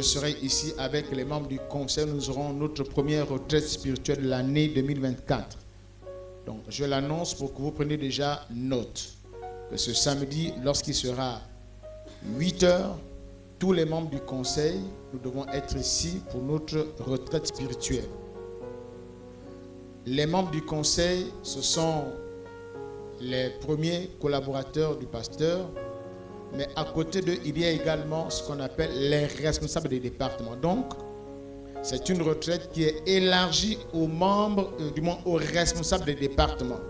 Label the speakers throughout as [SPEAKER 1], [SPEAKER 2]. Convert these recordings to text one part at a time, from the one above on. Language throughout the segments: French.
[SPEAKER 1] Je serai ici avec les membres du conseil. Nous aurons notre première retraite spirituelle de l'année 2024. Donc, je l'annonce pour que vous preniez déjà note. Que ce samedi, lorsqu'il sera 8 heures, tous les membres du conseil, nous devons être ici pour notre retraite spirituelle. Les membres du conseil, ce sont les premiers collaborateurs du pasteur. Mais à côté d'eux, il y a également ce qu'on appelle les responsables des départements. Donc, c'est une retraite qui est élargie aux membres, du moins aux responsables des départements.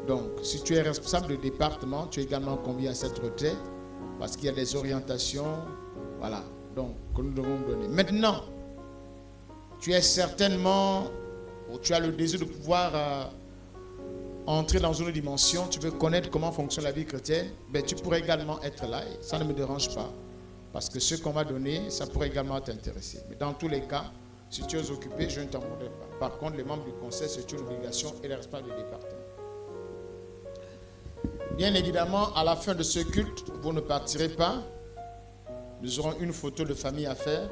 [SPEAKER 1] Donc, si tu es responsable de département, tu es également convié à cette retraite parce qu'il y a des orientations, voilà, donc, que nous devons donner. Maintenant, tu es certainement, ou tu as le désir de pouvoir entrer dans une dimension, tu veux connaître comment fonctionne la vie chrétienne, ben, tu pourrais également être là et ça ne me dérange pas. Parce que ce qu'on va donner, ça pourrait également t'intéresser. Mais dans tous les cas, si tu es occupé, je ne t'en voudrais pas. Par contre, les membres du conseil, c'est une obligation et les responsables du département. Bien évidemment, à la fin de ce culte, vous ne partirez pas. Nous aurons une photo de famille à faire.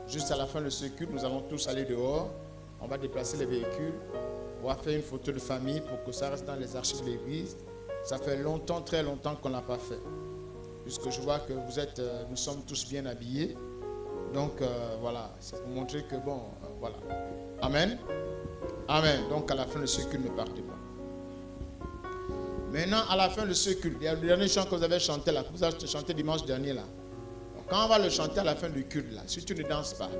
[SPEAKER 1] Juste à la fin de ce culte, nous allons tous aller dehors. On va déplacer les véhicules. On va faire une photo de famille pour que ça reste dans les archives de l'église. Ça fait longtemps, très longtemps qu'on ne l'a pas fait. Puisque je vois que nous sommes tous bien habillés. Donc voilà, c'est pour montrer que bon, voilà. Amen. Amen. Donc à la fin de ce culte, ne partez pas. Maintenant, à la fin de ce culte, il y a le dernier chant que vous avez chanté là, que vous avez chanté dimanche dernier là. Donc, quand on va le chanter à la fin du culte là, si tu ne danses pas.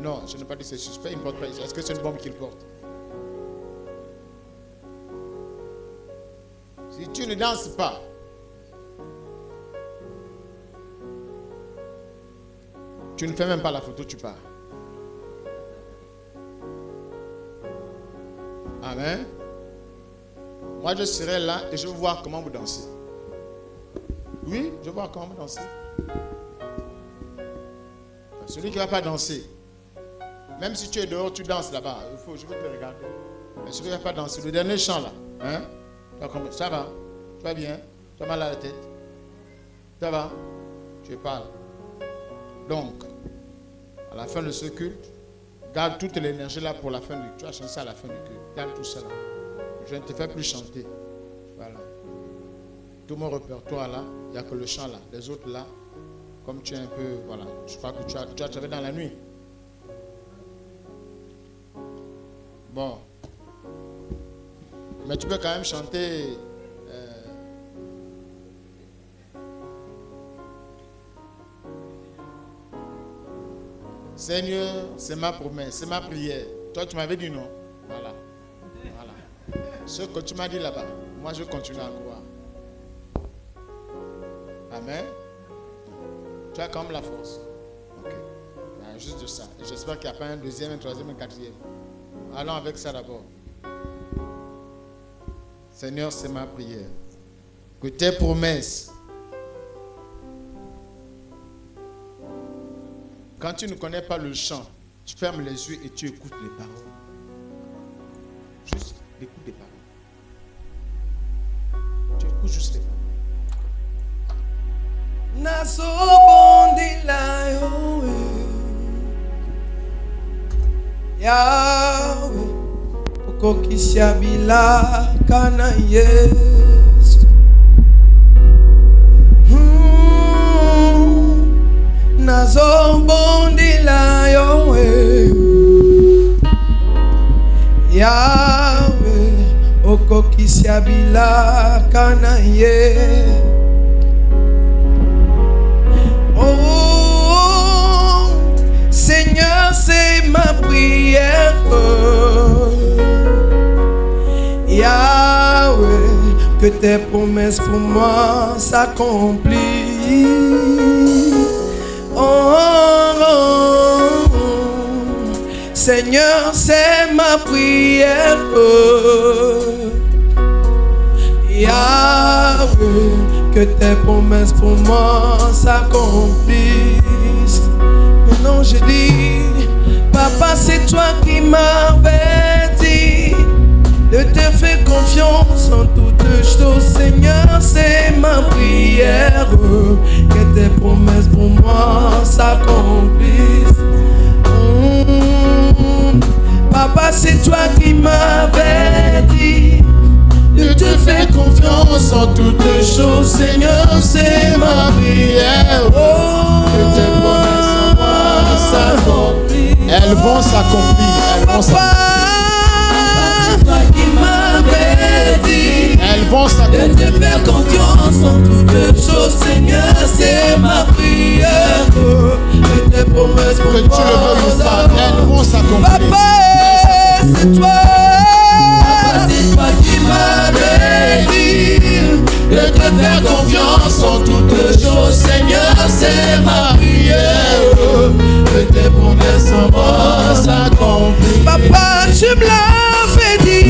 [SPEAKER 1] Non, je n'ai pas dit c'est suspect, il ne porte pas. Est-ce que c'est une bombe qu'il porte? Si tu ne danses pas, tu ne fais même pas la photo, tu pars. Amen. Moi, je serai là et je vais voir comment vous dansez. Oui, je vais voir comment vous dansez. Celui qui ne va pas danser, même si tu es dehors, tu danses là-bas. Je veux te regarder. Mais celui qui ne va pas danser, le dernier chant là, hein? Ça va? Tu vas bien? Tu as mal à la tête? Ça va? Tu parles. Donc, à la fin de ce culte, garde toute l'énergie là pour la fin du culte. Tu vas chanter à la fin du culte. Garde tout ça là. Je ne te fais plus chanter. Voilà. Tout mon répertoire là, il n'y a que le chant là. Les autres là, comme tu es un peu, voilà. Je crois que tu as travaillé dans la nuit. Bon. Mais tu peux quand même chanter. Seigneur, c'est ma promesse, c'est ma prière. Toi, tu m'avais dit non. Voilà. Voilà. Ce que tu m'as dit là-bas, moi, je continue à croire. Amen. Tu as quand même la force. Ok. Ben, juste de ça. Et j'espère qu'il n'y a pas un deuxième, un troisième, un quatrième. Allons avec ça d'abord. Seigneur, c'est ma prière. Que tes promesses, quand tu ne connais pas le chant, tu fermes les yeux et tu écoutes les paroles. Juste écoute les paroles. Tu écoutes juste les paroles.
[SPEAKER 2] Nasobondila Yahweh okokisia bilaka na Yesu. Nazobondila Yahweh okokisia bilaka na Yesu. Oh, Seigneur, c'est ma prière. Yahweh, que tes promesses pour moi s'accomplissent. Oh, oh, oh, Seigneur, c'est ma prière. Yahweh, que tes promesses pour moi s'accomplissent. Maintenant je dis, Papa, c'est toi qui m'avais dit de te faire confiance en toutes choses, Seigneur, c'est ma prière. Que tes promesses pour moi s'accomplissent. Papa, c'est toi qui m'avais dit de te faire confiance en toutes choses, Seigneur, c'est ma prière. Que tes promesses en moi s'accomplissent.
[SPEAKER 1] Elles vont s'accomplir. Elles vont s'accomplir.
[SPEAKER 2] Elles
[SPEAKER 1] vont s'accomplir.
[SPEAKER 2] De te faire confiance en toutes choses, Seigneur, c'est ma prière. Que tes promesses pour
[SPEAKER 1] que
[SPEAKER 2] moi
[SPEAKER 1] tu le veuilles ou pas, elles vont s'accomplir.
[SPEAKER 2] Papa, c'est toi. Papa, c'est toi qui m'avais dit de te faire confiance en toutes choses, Seigneur, c'est ma prière. Que tes promesses en moi s'accomplissent. Papa, tu me l'avais dit.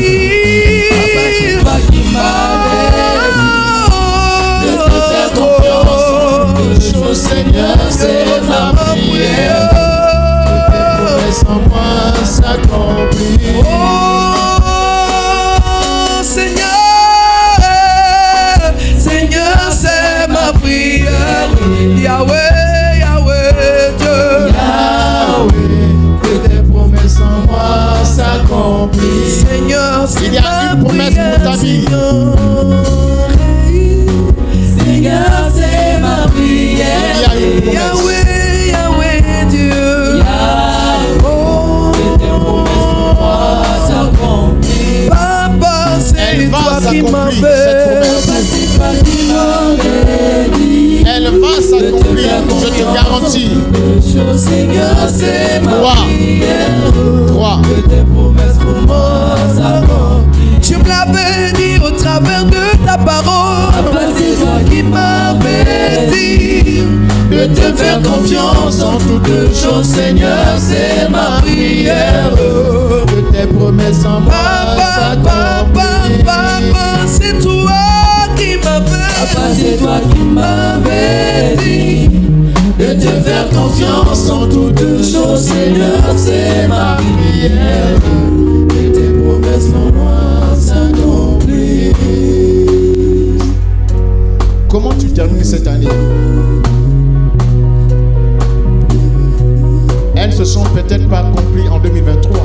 [SPEAKER 2] Papa, c'est toi qui m'avais dit de te faire confiance en toutes choses, Seigneur, c'est ma prière. Que tes promesses en moi s'accomplissent. Oh, Seigneur, Seigneur, c'est ma prière. Yahweh, Yahweh, Dieu. Yahweh, que tes promesses en moi s'accomplissent. Seigneur,
[SPEAKER 1] il y a une promesse pour ta vie.
[SPEAKER 2] Seigneur, c'est ma prière.
[SPEAKER 1] Il y a une promesse.
[SPEAKER 2] Yahweh, Yahweh, Dieu. Que tes promesses pour moi s'accomplissent. Papa, c'est toi qui m'avais dit.
[SPEAKER 1] Elle va s'accomplir, je te garantis.
[SPEAKER 2] Seigneur, c'est ma prière.
[SPEAKER 1] Crois.
[SPEAKER 2] Que tes promesses pour moi s'accomplissent. Tu me l'avais dit au travers de ta parole. Papa, c'est toi qui m'avais dit de te faire confiance en toutes choses, Seigneur, c'est ma prière.
[SPEAKER 1] Que tes promesses en moi s'accomplissent.
[SPEAKER 2] Papa, c'est toi qui m'avais. Papa, c'est toi qui m'avais dit de te faire confiance en toutes choses, Seigneur, c'est ma prière. Que tes promesses en moi s'accomplissent.
[SPEAKER 1] Comment tu termines cette année? Elles se sont peut-être pas accomplies en 2023,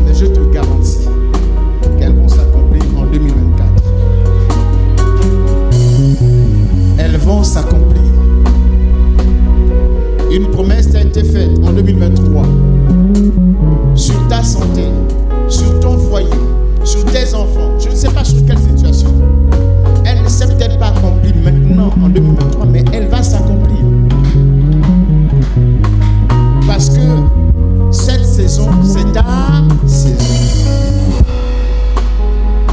[SPEAKER 1] mais je te garantis qu'elles vont s'accomplir en 2024. Elles vont s'accomplir. Une promesse t'a été faite en 2023 sur ta santé, sur ton foyer, sur tes enfants. Je ne sais pas sur quelle situation. Elle ne s'est peut-être pas accomplie maintenant en 2023, mais elle va s'accomplir. Parce que cette saison, c'est ta saison.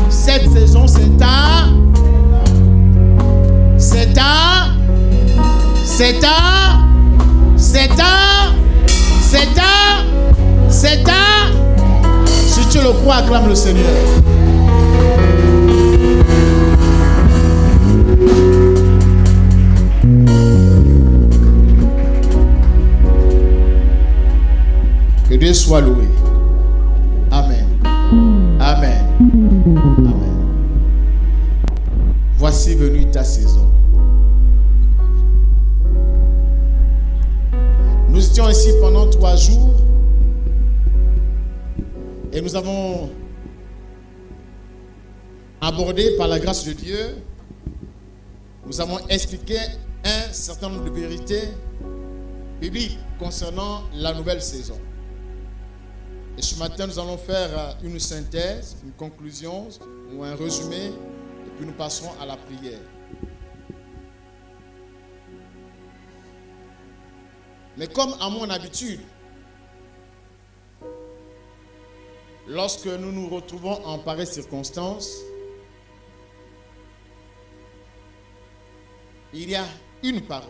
[SPEAKER 1] Cette saison, c'est ta. C'est ta. C'est ta. C'est ta. C'est ta. C'est ta. Si tu le crois, acclame le Seigneur. Que Dieu soit loué. Amen. Amen. Amen. Voici venue ta saison. Nous étions ici pendant 3 jours et nous avons abordé par la grâce de Dieu, nous avons expliqué un certain nombre de vérités bibliques concernant la nouvelle saison. Et ce matin, nous allons faire une synthèse, une conclusion ou un résumé, et puis nous passerons à la prière. Mais comme à mon habitude, lorsque nous nous retrouvons en pareille circonstance, il y a une parole.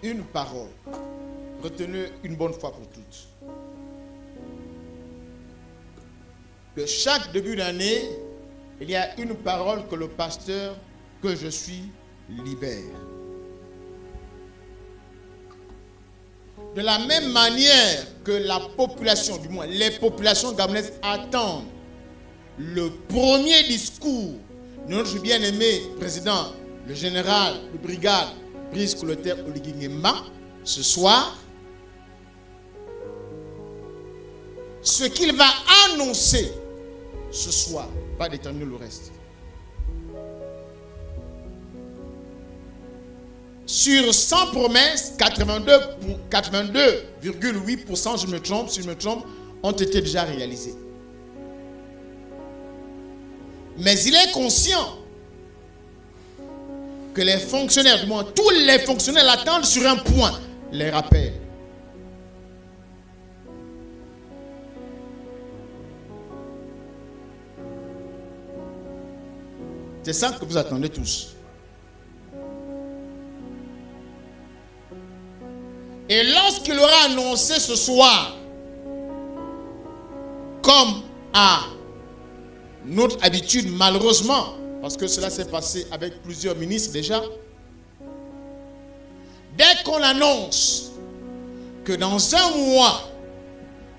[SPEAKER 1] Une parole. Retenez une bonne fois pour toutes. Que chaque début d'année, il y a une parole que le pasteur que je suis libère. De la même manière que la population, du moins les populations gabonaises attendent le premier discours de notre bien-aimé président, le général de brigade Brice Clotaire Oligui Nguema, ce soir, ce qu'il va annoncer ce soir va déterminer le reste. Sur 100 promesses, 82,8%, si je me trompe, ont été déjà réalisées. Mais il est conscient que les fonctionnaires, du moins tous les fonctionnaires l'attendent sur un point, les rappels. C'est ça que vous attendez tous. Et lorsqu'il aura annoncé ce soir, comme à notre habitude malheureusement, parce que cela s'est passé avec plusieurs ministres déjà, dès qu'on annonce que dans un mois,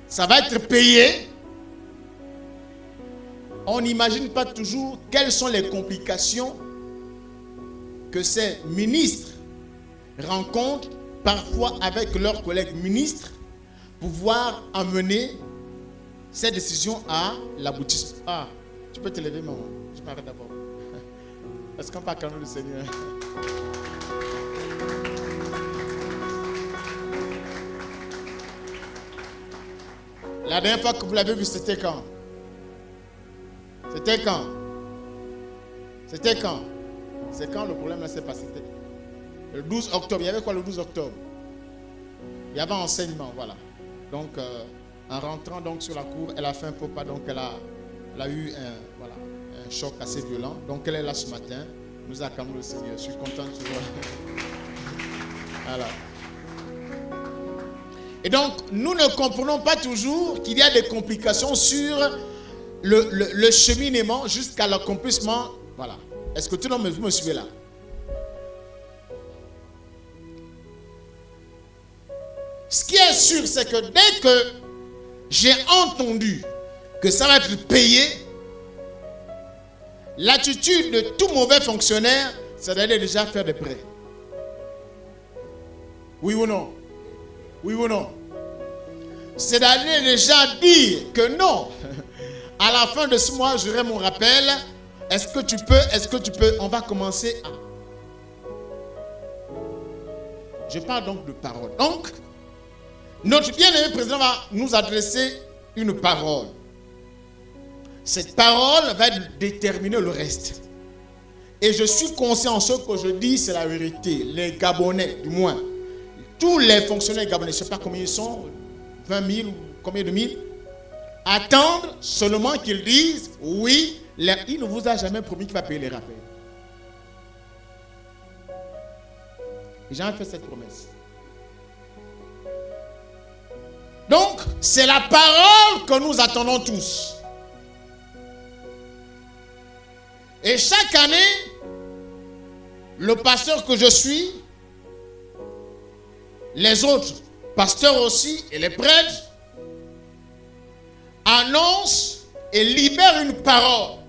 [SPEAKER 1] ça va être payé, on n'imagine pas toujours quelles sont les complications que ces ministres rencontrent parfois avec leurs collègues ministres pour pouvoir amener ces décisions à l'aboutissement. Ah, tu peux te lever, maman. Je m'arrête d'abord. Est-ce qu'on peut acclamer le Seigneur? La dernière fois que vous l'avez vu, c'était quand? C'était quand? C'était quand? C'est quand le problème là s'est passé? Le 12 octobre. Il y avait quoi le 12 octobre? Il y avait enseignement, voilà. Donc, en rentrant donc sur la cour, elle a fait un faux pas, donc elle a eu un choc assez violent. Donc, elle est là ce matin. Nous acclamons le Seigneur. Je suis content de voir. Voilà. Et donc, nous ne comprenons pas toujours qu'il y a des complications sur le cheminement jusqu'à l'accomplissement. Voilà. Est-ce que tout le monde me suivez là? Ce qui est sûr, c'est que dès que j'ai entendu que ça va être payé, l'attitude de tout mauvais fonctionnaire, c'est d'aller déjà faire des prêts. Oui ou non? Oui ou non? C'est d'aller déjà dire que non. À la fin de ce mois, j'aurai mon rappel. Est-ce que tu peux? On va commencer à... Je parle donc de parole. Donc, notre bien-aimé président va nous adresser une parole. Cette parole va déterminer le reste. Et je suis conscient, ce que je dis, c'est la vérité. Les Gabonais, du moins, tous les fonctionnaires gabonais, je ne sais pas combien ils sont, 20 000 ou combien de mille, attendent seulement qu'ils disent, oui, il ne vous a jamais promis qu'il va payer les rappels. J'ai jamais fait cette promesse. Donc, c'est la parole que nous attendons tous. Et chaque année, le pasteur que je suis, les autres pasteurs aussi et les prêtres annoncent et libèrent une parole.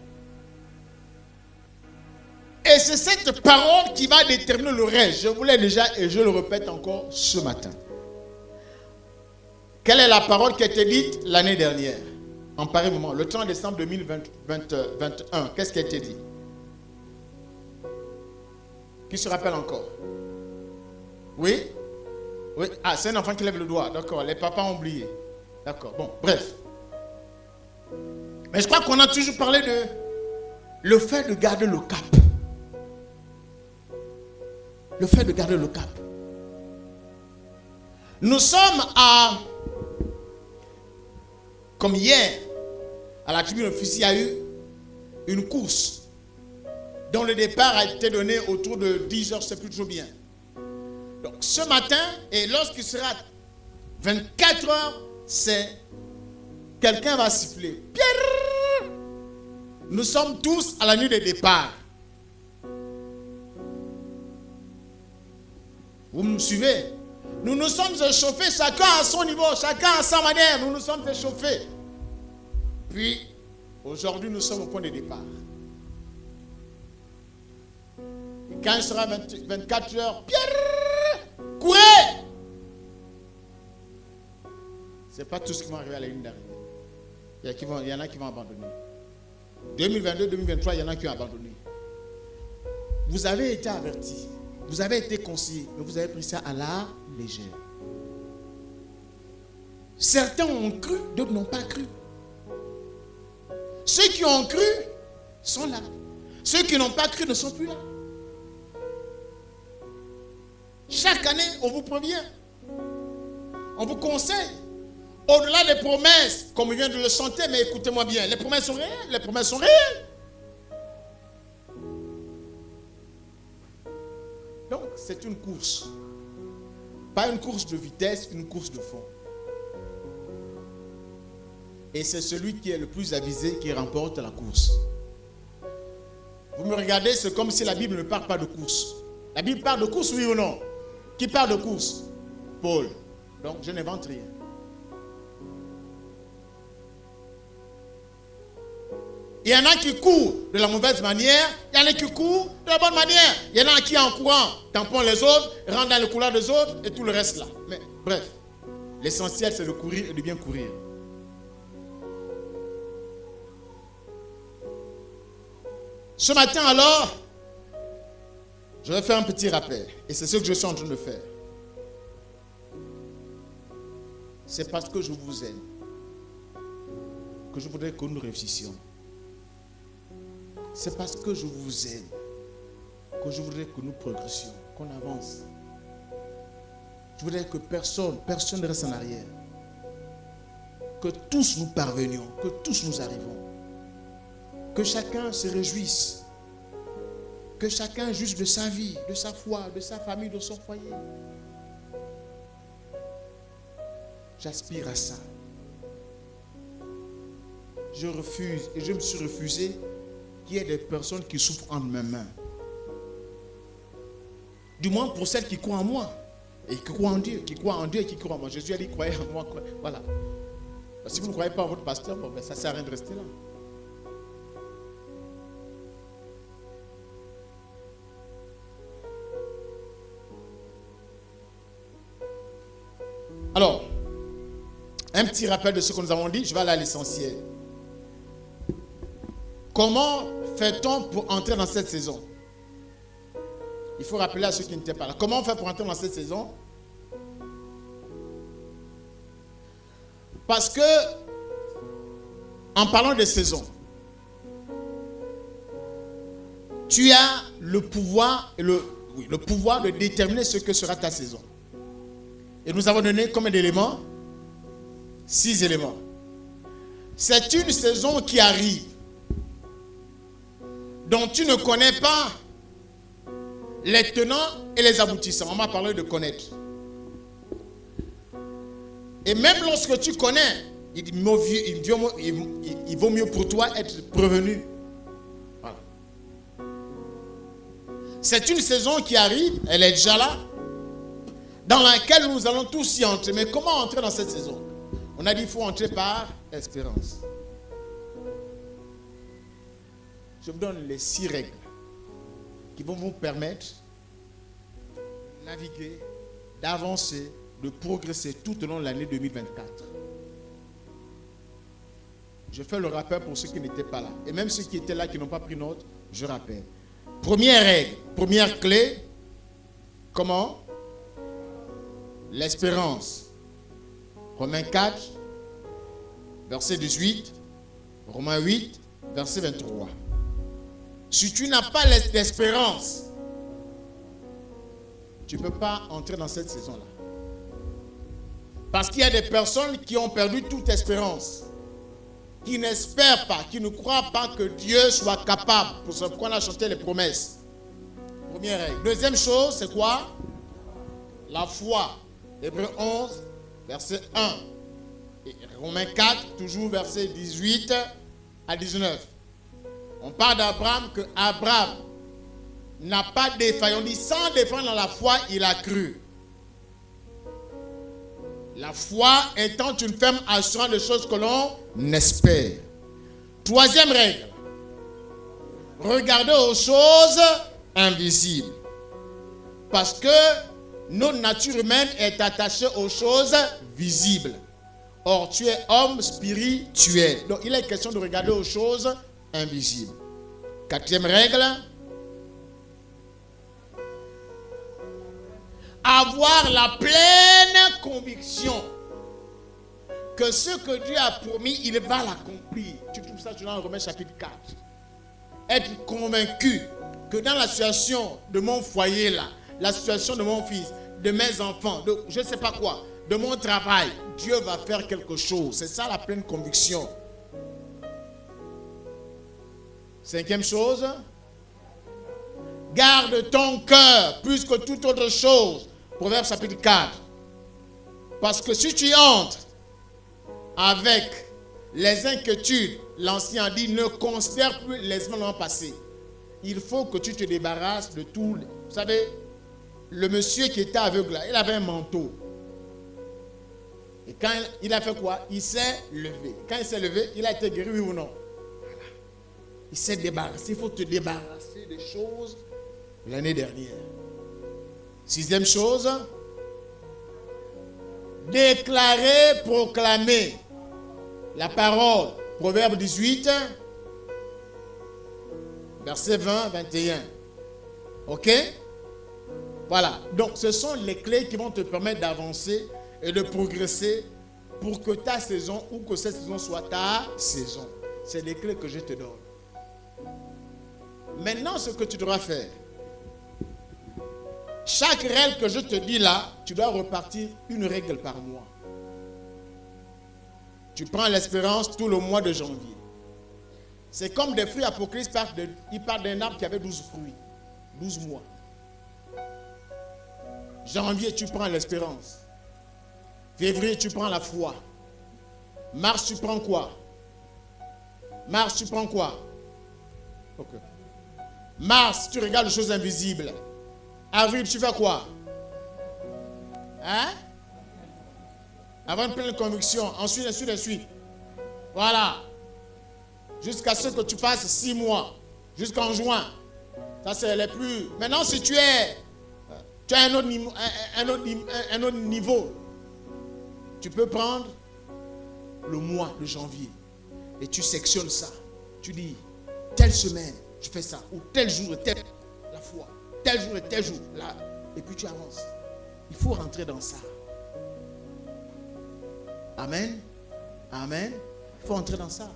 [SPEAKER 1] Et c'est cette parole qui va déterminer le reste. Je vous l'ai déjà et je le répète encore ce matin. Quelle est la parole qui a été dite l'année dernière? En pareil moment, le 30 décembre 2021, qu'est-ce qui a été dit? Qui se rappelle encore? Oui? Oui? Ah, c'est un enfant qui lève le doigt. D'accord, les papas ont oublié. D'accord, bon, bref. Mais je crois qu'on a toujours parlé de le fait de garder le cap. Le fait de garder le cap. Nous sommes à... Comme hier, à la tribune officielle, il y a eu une course dont le départ a été donné autour de 10 heures, je ne sais plus trop bien. Donc ce matin, et lorsqu'il sera 24 heures, c'est quelqu'un va siffler. Pierre! Nous sommes tous à la nuit de départ. Vous me suivez? Nous nous sommes échauffés, chacun à son niveau, chacun à sa manière. Nous nous sommes échauffés. Puis, aujourd'hui, nous sommes au point de départ. Et quand il sera 24 heures, Pierre, courez! Ce n'est pas tout ce qui va arriver à la ligne d'arrivée. Il y en a qui vont abandonner. 2022, 2023, il y en a qui ont abandonné. Vous avez été avertis, vous avez été conseillés, mais vous avez pris ça à la légère. Certains ont cru, d'autres n'ont pas cru. Ceux qui ont cru sont là. Ceux qui n'ont pas cru ne sont plus là. Chaque année, on vous prévient. On vous conseille. Au-delà des promesses, comme on vient de le chanter, mais écoutez-moi bien, les promesses sont réelles, les promesses sont réelles. Donc, c'est une course. Pas une course de vitesse, une course de fond. Et c'est celui qui est le plus avisé qui remporte la course. Vous me regardez, c'est comme si la Bible ne parle pas de course. La Bible parle de course, oui ou non? Qui parle de course? Paul. Donc, je n'invente rien. Il y en a qui courent de la mauvaise manière, il y en a qui courent de la bonne manière. Il y en a qui en courant tamponnent les autres, rentrent dans le couloir des autres et tout le reste là. Mais bref, l'essentiel c'est de courir et de bien courir. Ce matin alors, je vais faire un petit rappel et c'est ce que je suis en train de faire. C'est parce que je vous aime que je voudrais que nous réussissions. C'est parce que je vous aime que je voudrais que nous progressions, qu'on avance. Je voudrais que personne ne reste en arrière. Que tous nous parvenions, que tous nous arrivons. Que chacun se réjouisse. Que chacun juge de sa vie, de sa foi, de sa famille, de son foyer. J'aspire à ça. Je refuse et je me suis refusé qu'il y ait des personnes qui souffrent entre mes mains. Du moins pour celles qui croient en moi. Et qui croient en Dieu, qui croient en Dieu et qui croient en moi. Jésus a dit, croyez en moi. Voilà. Si vous ne croyez pas en votre pasteur, bon, ben, ça ne sert à rien de rester là. Alors, un petit rappel de ce que nous avons dit, je vais aller à l'essentiel. Comment fait-on pour entrer dans cette saison? Il faut rappeler à ceux qui n'étaient pas là. Comment on fait pour entrer dans cette saison? Parce que, en parlant de saison, tu as le pouvoir, le pouvoir de déterminer ce que sera ta saison. Et nous avons donné combien d'éléments? 6 éléments. C'est une saison qui arrive, dont tu ne connais pas les tenants et les aboutissants. On m'a parlé de connaître. Et même lorsque tu connais, il vaut mieux pour toi être prévenu. Voilà. C'est une saison qui arrive, elle est déjà là, dans laquelle nous allons tous y entrer. Mais comment entrer dans cette saison? On a dit qu'il faut entrer par espérance. Je vous donne les 6 règles qui vont vous permettre de naviguer, d'avancer, de progresser tout au long de l'année 2024. Je fais le rappel pour ceux qui n'étaient pas là. Et même ceux qui étaient là, qui n'ont pas pris note, je rappelle. Première règle, première clé, comment? L'espérance. Romains 4, verset 18, Romains 8, verset 23. Si tu n'as pas l'espérance, tu ne peux pas entrer dans cette saison-là. Parce qu'il y a des personnes qui ont perdu toute espérance, qui n'espèrent pas, qui ne croient pas que Dieu soit capable. Pour ce qu'on a chanté les promesses. Première règle. Deuxième chose, c'est quoi? La foi. Hébreux 11, verset 1. Et Romains 4, toujours verset 18 à 19. On parle d'Abraham, que Abraham n'a pas défaillant. On dit sans défendre dans la foi, il a cru. La foi étant une ferme assurance des choses que l'on espère. Troisième règle. Regardez aux choses invisibles. Parce que notre nature humaine est attachée aux choses visibles. Or, tu es homme spirituel. Donc, il est question de regarder aux choses invisibles. Quatrième règle. Avoir la pleine conviction que ce que Dieu a promis, il va l'accomplir. Tu trouves ça dans Romains chapitre 4. Être convaincu que dans la situation de mon foyer là, la situation de mon fils, de mes enfants, de je ne sais pas quoi, de mon travail, Dieu va faire quelque chose. C'est ça la pleine conviction. Cinquième chose, garde ton cœur plus que toute autre chose. Proverbe chapitre 4. Parce que si tu entres avec les inquiétudes, l'ancien dit, ne considère plus les événements passés. Il faut que tu te débarrasses de tout. Vous savez, le monsieur qui était aveugle, là, il avait un manteau. Et quand il a fait quoi? Il s'est levé. Quand il s'est levé, il a été guéri, oui ou non? Voilà. Il s'est débarrassé. Il faut te débarrasser des choses l'année dernière. Sixième chose, déclarer, proclamer la parole. Proverbe 18, verset 20, 21. Ok? Voilà. Donc, ce sont les clés qui vont te permettre d'avancer et de progresser pour que ta saison ou que cette saison soit ta saison. C'est les clés que je te donne. Maintenant, ce que tu devras faire, chaque règle que je te dis là, tu dois repartir une règle par mois. Tu prends l'espérance tout le mois de janvier. C'est comme des fruits Apocalypse, il parle d'un arbre qui avait 12 fruits. 12 mois. Janvier, tu prends l'espérance. Février, tu prends la foi. Mars, tu prends quoi? Mars, tu prends quoi? Okay. Mars, tu regardes les choses invisibles. Avril, tu fais quoi? Hein? Avoir une pleine conviction. Ensuite, ensuite. Voilà. Jusqu'à ce que tu passes 6 mois. Jusqu'en juin. Ça, c'est les plus... Maintenant, si tu as un autre niveau, tu peux prendre le mois de janvier. Et tu sectionnes ça. Tu dis, telle semaine, je fais ça. Ou tel jour, la foi. Tel jour et tel jour. Là. Et puis tu avances. Il faut rentrer dans ça. Amen. Amen. Il faut rentrer dans ça.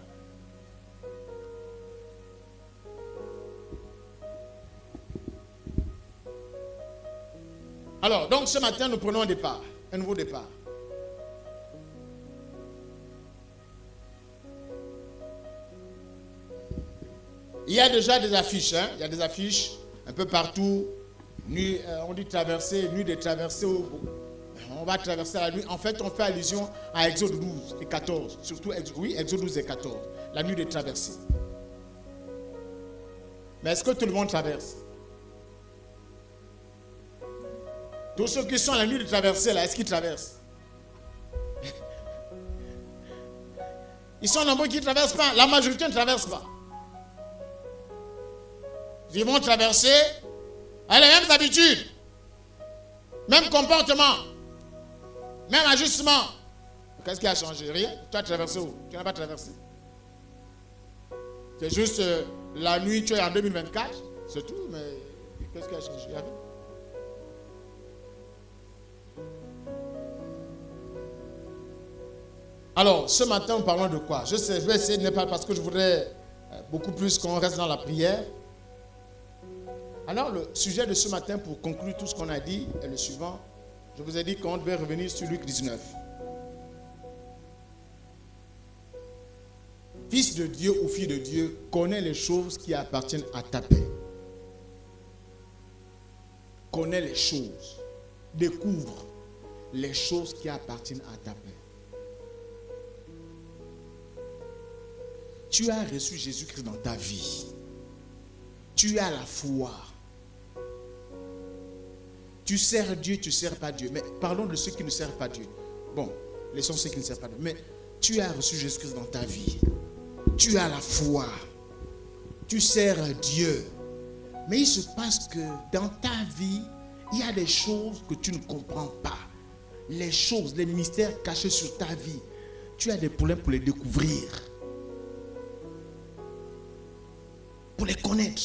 [SPEAKER 1] Alors, donc ce matin, nous prenons un nouveau départ. Il y a déjà des affiches, hein? Il y a des affiches un peu partout. Nuit, on dit traverser, nuit des traversées. On va traverser la nuit. En fait, on fait allusion à Exode 12 et 14. Surtout, Exode 12 et 14. La nuit des traversées. Mais est-ce que tout le monde traverse? Tous ceux qui sont à la nuit de traversée, là, est-ce qu'ils traversent? Ils sont nombreux qui ne traversent pas. La majorité ne traverse pas. Ils vont traverser avec les mêmes habitudes, même comportement, même ajustement. Qu'est-ce qui a changé? Rien. Tu as traversé où? Tu n'as pas traversé. C'est juste la nuit, tu es en 2024, c'est tout, mais qu'est-ce qui a changé? Alors, ce matin, nous parlons de quoi? Je vais essayer de ne pas, parce que je voudrais beaucoup plus qu'on reste dans la prière. Alors, le sujet de ce matin, pour conclure tout ce qu'on a dit, est le suivant. Je vous ai dit qu'on devait revenir sur Luc 19. Fils de Dieu ou fille de Dieu, connais les choses qui appartiennent à ta paix. Connais les choses. Découvre les choses qui appartiennent à ta paix. Tu as reçu Jésus-Christ dans ta vie. Tu as la foi. Tu sers Dieu, tu ne sers pas Dieu. Mais parlons de ceux qui ne servent pas Dieu. Bon, laissons ceux qui ne savent pas. Mais tu as reçu Jésus-Christ dans ta vie. Tu as la foi. Tu sers Dieu. Mais il se passe que dans ta vie, il y a des choses que tu ne comprends pas. Les choses, les mystères cachés sur ta vie. Tu as des problèmes pour les découvrir. Pour les connaître.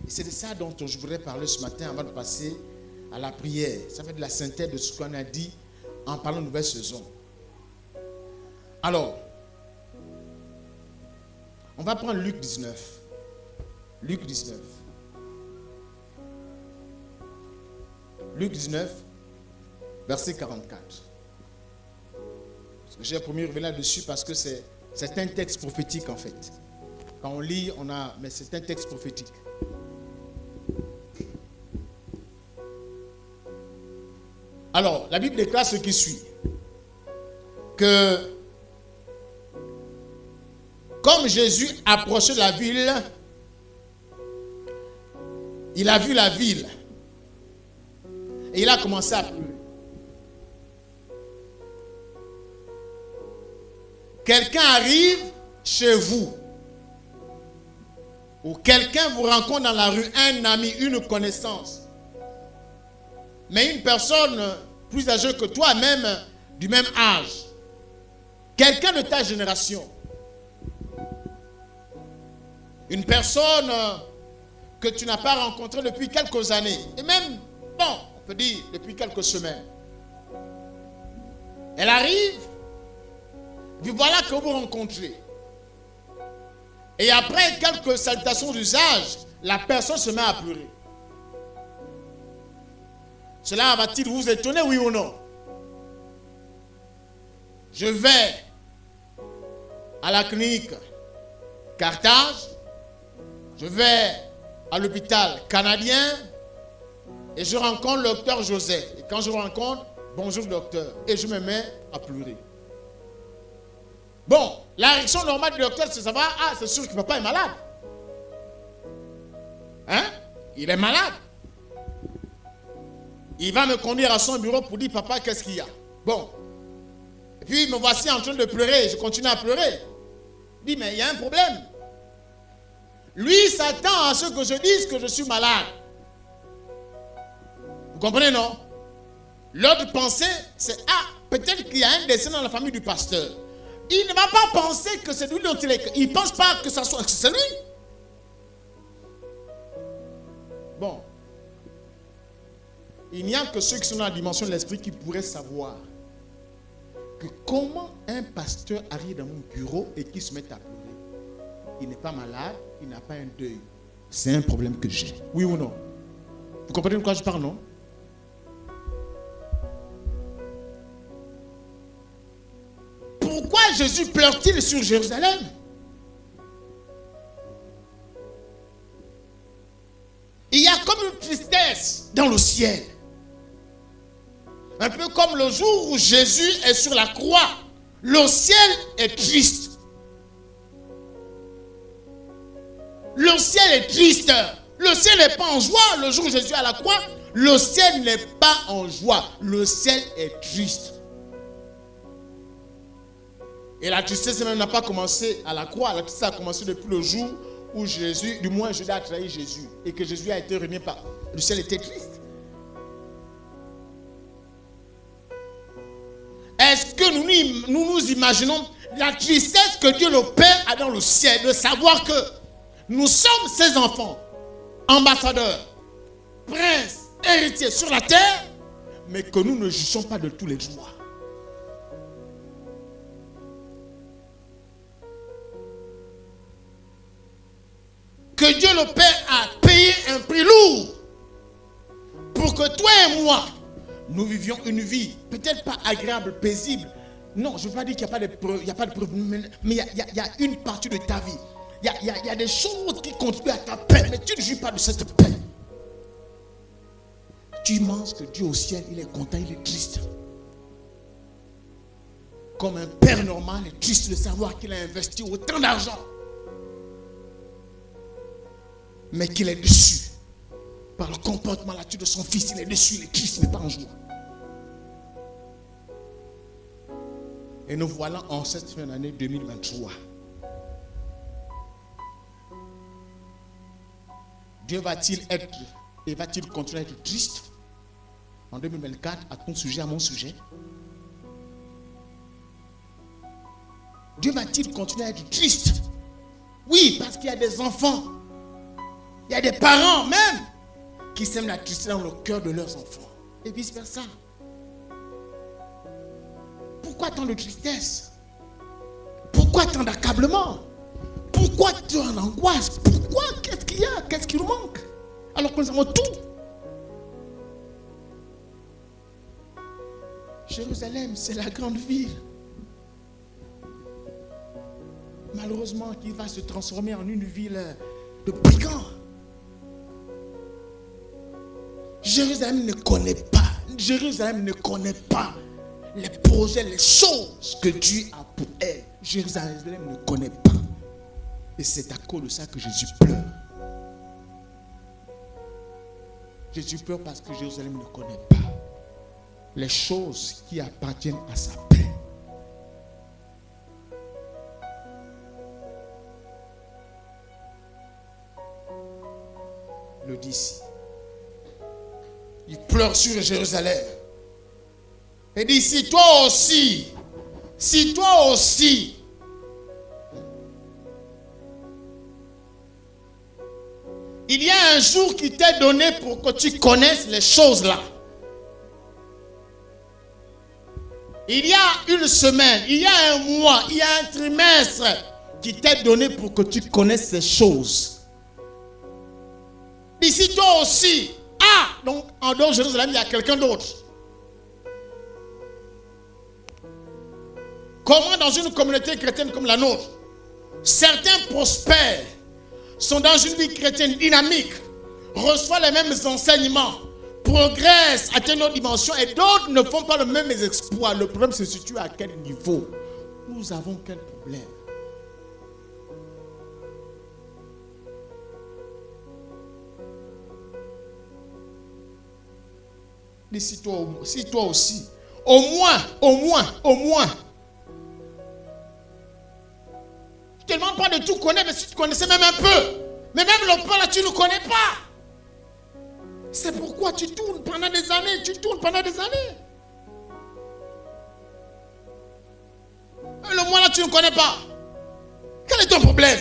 [SPEAKER 1] Et c'est de ça dont je voudrais parler ce matin avant de passer à la prière. Ça fait de la synthèse de ce qu'on a dit en parlant de nouvelle saison. Alors, on va prendre Luc 19. Luc 19. Luc 19, verset 44. J'ai promis de revenir là-dessus parce que c'est un texte prophétique en fait. Quand on lit, mais c'est un texte prophétique. Alors, la Bible déclare ce qui suit. Que comme Jésus approchait de la ville, il a vu la ville. Et il a commencé à pleurer. Quelqu'un arrive chez vous. Ou quelqu'un vous rencontre dans la rue, un ami, une connaissance. Mais une personne plus âgée que toi, même du même âge. Quelqu'un de ta génération. Une personne que tu n'as pas rencontrée depuis quelques années. Et même, bon, on peut dire depuis quelques semaines. Elle arrive, puis voilà que vous rencontrez. Et après quelques salutations d'usage, la personne se met à pleurer. Cela va-t-il vous étonner, oui ou non? Je vais à la clinique Carthage, je vais à l'hôpital canadien et je rencontre le docteur Joseph. Et quand je le rencontre, bonjour docteur, et je me mets à pleurer. Bon, la réaction normale du docteur, c'est savoir, ah, c'est sûr que papa est malade. Hein? Il est malade. Il va me conduire à son bureau pour dire, papa, qu'est-ce qu'il y a? Bon. Et puis, me voici en train de pleurer. Je continue à pleurer. Il dit, mais il y a un problème. Lui s'attend à ce que je dise que je suis malade. Vous comprenez, non? L'autre pensée, c'est, ah, peut-être qu'il y a un décès dans la famille du pasteur. Il ne va pas penser que c'est lui dont il est. Il ne pense pas que c'est lui. Bon. Il n'y a que ceux qui sont dans la dimension de l'esprit qui pourraient savoir que comment un pasteur arrive dans mon bureau et qui se met à pleurer. Il n'est pas malade, il n'a pas un deuil. C'est un problème que j'ai. Oui ou non? Vous comprenez de quoi je parle, non? Pourquoi Jésus pleure-t-il sur Jérusalem? Il y a comme une tristesse dans le ciel. Un peu comme le jour où Jésus est sur la croix. Le ciel est triste. Le ciel est triste. Le ciel n'est pas en joie. Le jour où Jésus est à la croix, le ciel n'est pas en joie. Le ciel est triste. Et la tristesse même n'a pas commencé à la croix. La tristesse a commencé depuis le jour où Jésus, du moins Judas a trahi Jésus. Et que Jésus a été remis par... Le ciel était triste. Est-ce que nous imaginons la tristesse que Dieu le Père a dans le ciel de savoir que nous sommes ses enfants, ambassadeurs, princes, héritiers sur la terre, mais que nous ne jugeons pas de tous les jours. Que Dieu le Père a payé un prix lourd pour que toi et moi, nous vivions une vie, peut-être pas agréable, paisible. Non, je ne veux pas dire qu'il n'y a pas de preuves, mais il y a une partie de ta vie. Il y a des choses qui contribuent à ta paix, mais tu ne jouis pas de cette paix. Tu penses que Dieu au ciel, il est content, il est triste. Comme un père normal est triste de savoir qu'il a investi autant d'argent. Mais qu'il est déçu par le comportement, l'attitude de son fils. Il est déçu, il est triste, il n'est pas en joie. Et nous voilà en cette fin d'année 2023. Dieu va-t-il être et va-t-il continuer à être triste en 2024 à ton sujet, à mon sujet? Dieu va-t-il continuer à être triste? Oui, parce qu'il y a des enfants, il y a des parents même qui sèment la tristesse dans le cœur de leurs enfants et vice-versa. Pourquoi tant de tristesse? Pourquoi tant d'accablement? Pourquoi tu es en angoisse? Pourquoi? Qu'est-ce qu'il y a? Qu'est-ce qui nous manque? Alors que nous avons tout. Jérusalem, c'est la grande ville. Malheureusement, qui va se transformer en une ville de brigands. Jérusalem ne connaît pas les projets, les choses que Dieu a pour elle. Jérusalem ne connaît pas. Et c'est à cause de ça que Jésus pleure. Jésus pleure parce que Jérusalem ne connaît pas les choses qui appartiennent à sa paix. Le dit ici. Il pleure sur Jérusalem. Et dit, si toi aussi, il y a un jour qui t'est donné pour que tu connaisses les choses là. Il y a une semaine, il y a un mois, il y a un trimestre qui t'est donné pour que tu connaisses ces choses. Ici, toi aussi. Ah, donc en dehors de Jérusalem, il y a quelqu'un d'autre. Comment dans une communauté chrétienne comme la nôtre, certains prospèrent, sont dans une vie chrétienne dynamique, reçoivent les mêmes enseignements, progressent, atteignent nos dimensions, et d'autres ne font pas le même exploit. Le problème se situe à quel niveau? Nous avons quel problème? Mais si toi aussi, au moins. Je ne te demande pas de tout connaître, mais si tu connaissais même un peu. Mais même le peu là, tu ne connais pas. C'est pourquoi tu tournes pendant des années. Le mois là, tu ne connais pas. Quel est ton problème?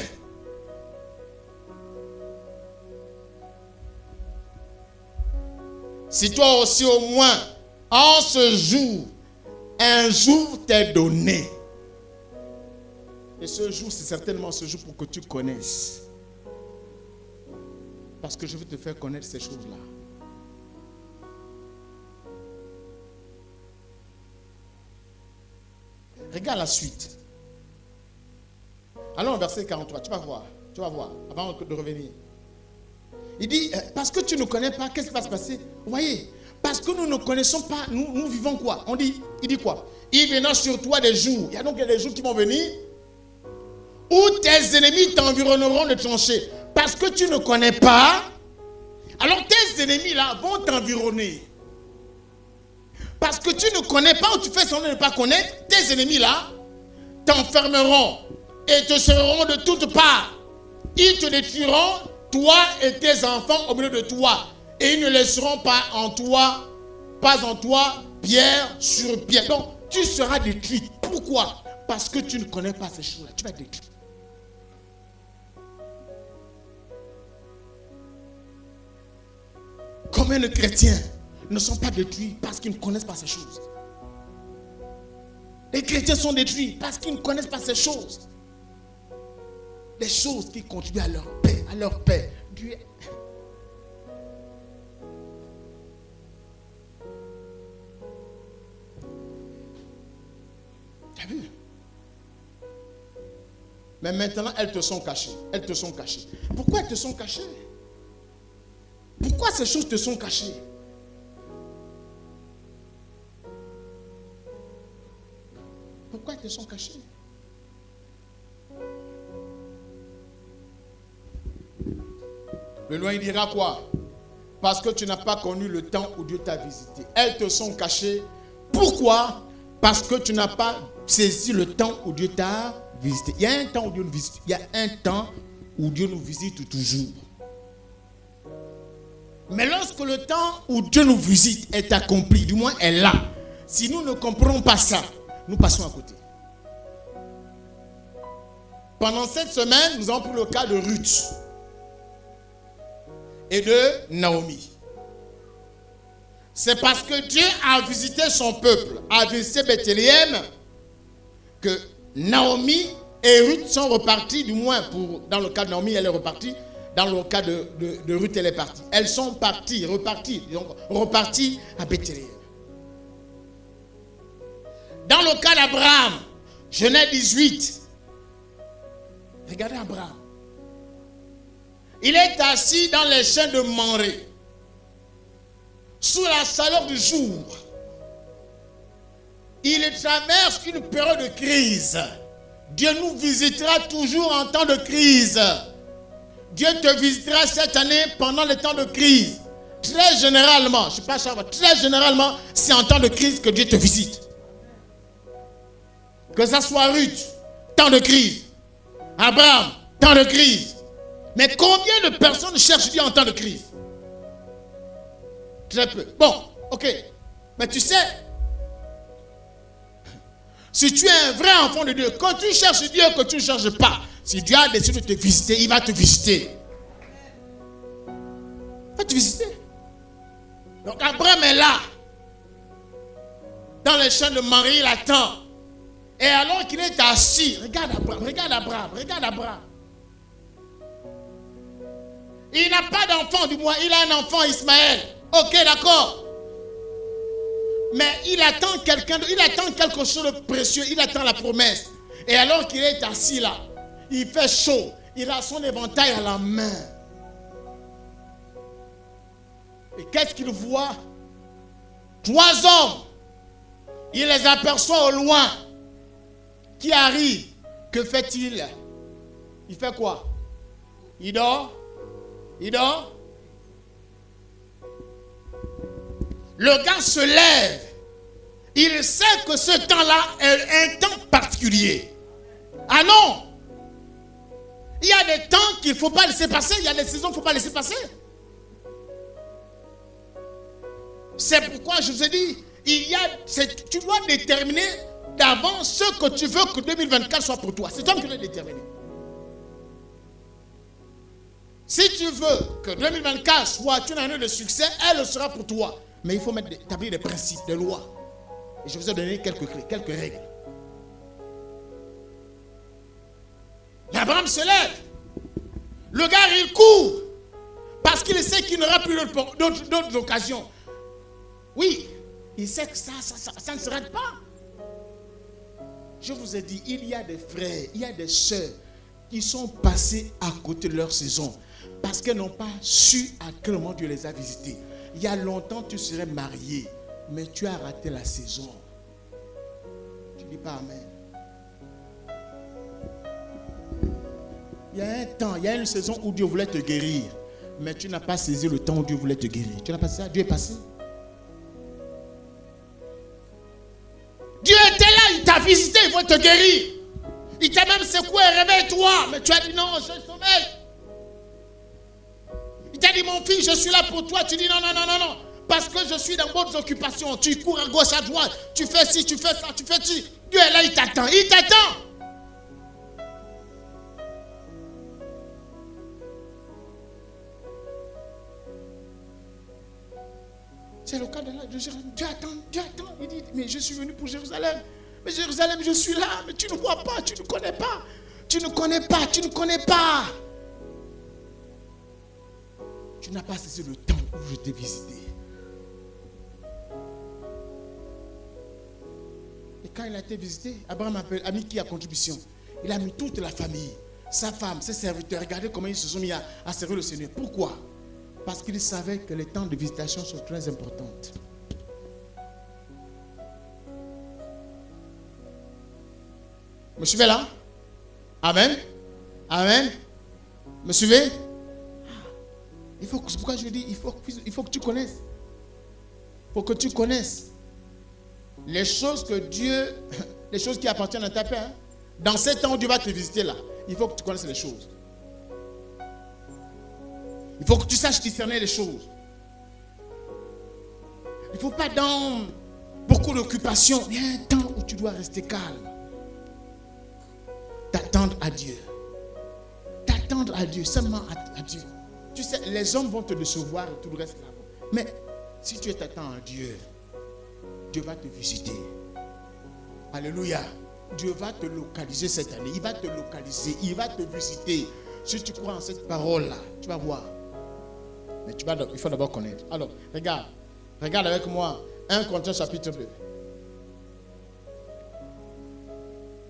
[SPEAKER 1] Si toi aussi au moins, en ce jour, un jour t'est donné. Et ce jour, c'est certainement ce jour pour que tu connaisses. Parce que je veux te faire connaître ces choses-là. Regarde la suite. Allons au verset 43, tu vas voir, avant de revenir. Il dit, parce que tu ne connais pas, qu'est-ce qui va se passer? Vous voyez, parce que nous ne connaissons pas, nous vivons quoi? Il dit quoi? Il viendra sur toi des jours. Il y a donc des jours qui vont venir où tes ennemis t'environneront de tranchées. Parce que tu ne connais pas, alors tes ennemis là vont t'environner. Parce que tu ne connais pas ou tu fais semblant de ne pas connaître, tes ennemis là t'enfermeront et te seront de toutes parts. Ils te détruiront, toi et tes enfants au milieu de toi. Et ils ne laisseront pas en toi, pierre sur pierre. Donc tu seras détruit. Pourquoi? Parce que tu ne connais pas ces choses-là. Tu vas être détruit. Combien de chrétiens ne sont pas détruits parce qu'ils ne connaissent pas ces choses? Les chrétiens sont détruits parce qu'ils ne connaissent pas ces choses. Les choses qui contribuent à leur paix, Dieu. Tu as vu? Mais maintenant, elles te sont cachées. Pourquoi elles te sont cachées? Pourquoi ces choses te sont cachées? Pourquoi elles te sont cachées? Le loin il dira quoi? Parce que tu n'as pas connu le temps où Dieu t'a visité. Elles te sont cachées. Pourquoi? Parce que tu n'as pas saisis le temps où Dieu t'a visité. Il y a un temps où Dieu nous visite. Il y a un temps où Dieu nous visite toujours. Mais lorsque le temps où Dieu nous visite est accompli, du moins est là, si nous ne comprenons pas ça, nous passons à côté. Pendant cette semaine, nous avons pris le cas de Ruth et de Naomi. C'est parce que Dieu a visité son peuple, a visité Bethléem, que Naomi et Ruth sont repartis, du moins dans le cas de Naomi, elle est repartie, dans le cas de Ruth, elle est partie. Elles sont reparties à Bethléem. Dans le cas d'Abraham, Genèse 18, regardez Abraham. Il est assis dans les champs de Mamré, sous la chaleur du jour. Il traverse une période de crise. Dieu nous visitera toujours en temps de crise. Dieu te visitera cette année pendant les temps de crise. Très généralement, je ne sais pas chaque fois, très généralement, c'est en temps de crise que Dieu te visite. Que ça soit Ruth, temps de crise. Abraham, temps de crise. Mais combien de personnes cherchent Dieu en temps de crise? Très peu. Bon, ok. Mais tu sais, si tu es un vrai enfant de Dieu, quand tu cherches Dieu, que tu ne cherches pas, si Dieu a décidé de te visiter, il va te visiter. Il va te visiter. Donc Abraham est là. Dans les champs de Marie, il attend. Et alors qu'il est assis, regarde Abraham. Il n'a pas d'enfant, du moins, il a un enfant, Ismaël. Ok, d'accord. Mais il attend quelque chose de précieux, il attend la promesse. Et alors qu'il est assis là, il fait chaud, il a son éventail à la main. Et qu'est-ce qu'il voit? 3 hommes. Il les aperçoit au loin. Qui arrive? Que fait-il? Il fait quoi? Il dort? Le gars se lève. Il sait que ce temps-là est un temps particulier. Ah non! Il y a des temps qu'il ne faut pas laisser passer. Il y a des saisons qu'il ne faut pas laisser passer. C'est pourquoi je vous ai dit, tu dois déterminer d'avance ce que tu veux que 2024 soit pour toi. C'est toi qui dois déterminer. Si tu veux que 2024 soit une année de succès, elle sera pour toi. Mais il faut établir des principes, des lois. Et je vous ai donné quelques clés, quelques règles. Abraham se lève. Le gars, il court. Parce qu'il sait qu'il n'aura plus d'autres occasions. Oui, il sait que ça ne s'arrête pas. Je vous ai dit, il y a des frères, il y a des sœurs qui sont passés à côté de leur saison. Parce qu'elles n'ont pas su à quel moment Dieu les a visités. Il y a longtemps, tu serais marié, mais tu as raté la saison. Tu ne dis pas amen. Il y a un temps, il y a une saison où Dieu voulait te guérir, mais tu n'as pas saisi le temps où Dieu voulait te guérir. Tu n'as pas saisi ça, Dieu est passé. Dieu était là, il t'a visité, il veut te guérir. Il t'a même secoué, réveille-toi. Mais tu as dit non, je sommeille. Il t'a dit mon fils, je suis là pour toi. Tu dis non. Parce que je suis dans d'autres occupations. Tu cours à gauche, à droite. Tu fais ci, tu fais ça, tu fais ci. Dieu est là, il t'attend. Il t'attend. C'est le cas de Jérusalem. Dieu attend. Il dit, mais je suis venu pour Jérusalem. Mais Jérusalem, je suis là. Mais tu ne vois pas, tu ne connais pas. Tu ne connais pas. Tu n'as pas cessé le temps où je t'ai visité. Et quand il a été visité, Abraham a mis qui à contribution? Il a mis toute la famille, sa femme, ses serviteurs. Regardez comment ils se sont mis à servir le Seigneur. Pourquoi? Parce qu'il savait que les temps de visitation sont très importants. Me suivez là? Amen. Me suivez? C'est pourquoi je dis, il faut que tu connaisses. Il faut que tu connaisses les choses que Dieu les choses qui appartiennent à ta paix. Hein. Dans ces temps où Dieu va te visiter là, il faut que tu connaisses les choses. Il faut que tu saches discerner les choses. Il ne faut pas dans beaucoup d'occupations. Il y a un temps où tu dois rester calme. T'attendre à Dieu. T'attendre à Dieu, seulement à Dieu. Tu sais, les hommes vont te décevoir et tout le reste là. Mais si tu t'attends à Dieu, Dieu va te visiter. Alléluia. Dieu va te localiser cette année. Il va te localiser. Il va te visiter. Si tu crois en cette parole-là, tu vas voir. Mais il faut d'abord connaître. Alors, regarde. Regarde avec moi 1 Corinthiens chapitre 2.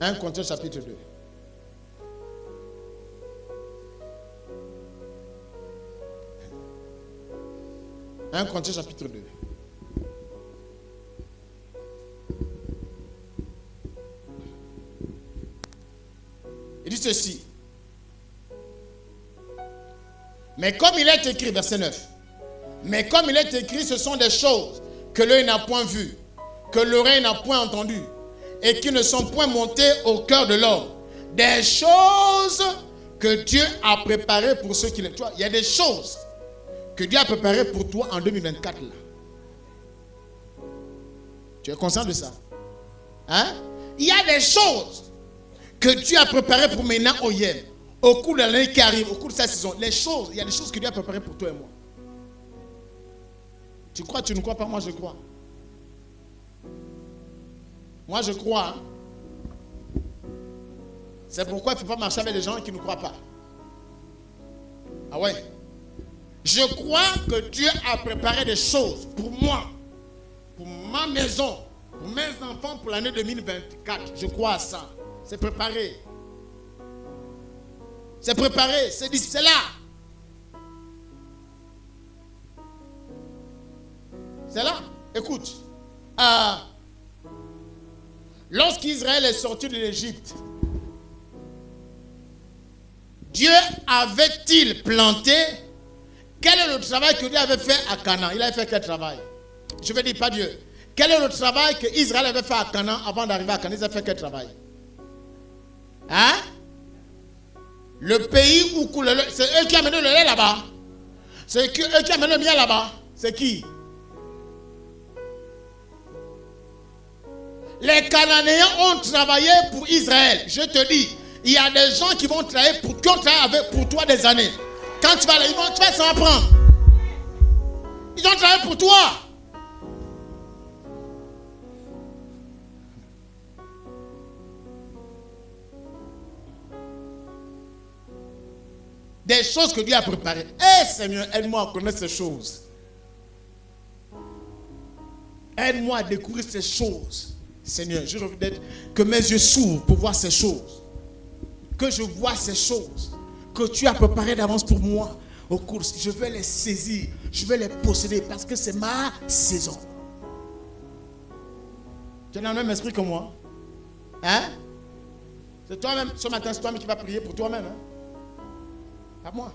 [SPEAKER 1] 1 Corinthiens chapitre 2. Un Corinthiens chapitre 2. Il dit ceci. Mais comme il est écrit, verset 9. Mais comme il est écrit, ce sont des choses que l'œil n'a point vues, que l'oreille n'a point entendues, et qui ne sont point montées au cœur de l'homme. Des choses que Dieu a préparées pour ceux qui les... Tu vois, il y a des choses que Dieu a préparées pour toi en 2024 là. Tu es conscient de ça? Hein? Il y a des choses que Dieu a préparées pour maintenant au Yémen, au cours de l'année qui arrive, au cours de cette saison. Les choses, il y a des choses que Dieu a préparées pour toi et moi. Tu crois, tu ne crois pas? Moi je crois. Moi je crois. Hein? C'est pourquoi il ne faut pas marcher avec des gens qui ne croient pas. Ah ouais? Je crois que Dieu a préparé des choses pour moi, pour ma maison, pour mes enfants, pour l'année 2024. Je crois à ça. C'est préparé. C'est préparé. C'est là. C'est là. Écoute. Lorsqu'Israël est sorti de l'Égypte, Dieu avait-il planté? Quel est le travail que Dieu avait fait à Canaan? Il avait fait quel travail? Je vais dire pas Dieu. Quel est le travail que Israël avait fait à Canaan avant d'arriver à Canaan? Ils avaient fait quel travail? Hein? Le pays où coule le lait. C'est eux qui amènent le lait là-bas. C'est eux qui amènent le miel là-bas. C'est qui? Les Cananéens ont travaillé pour Israël. Je te dis, il y a des gens qui vont travailler qui ont travaillé pour toi des années. Quand tu vas là, tu vas s'en apprendre. Ils ont travaillé pour toi. Des choses que Dieu a préparées. Eh Seigneur, aide-moi à connaître ces choses. Aide-moi à découvrir ces choses. Seigneur, je veux que mes yeux s'ouvrent pour voir ces choses. Que je vois ces choses que tu as préparées d'avance pour moi. Au cours, je vais les saisir. Je vais les posséder parce que c'est ma saison. Tu es dans le même esprit que moi. Hein? C'est toi-même, ce matin, c'est toi-même qui vas prier pour toi-même. Hein? Pas moi.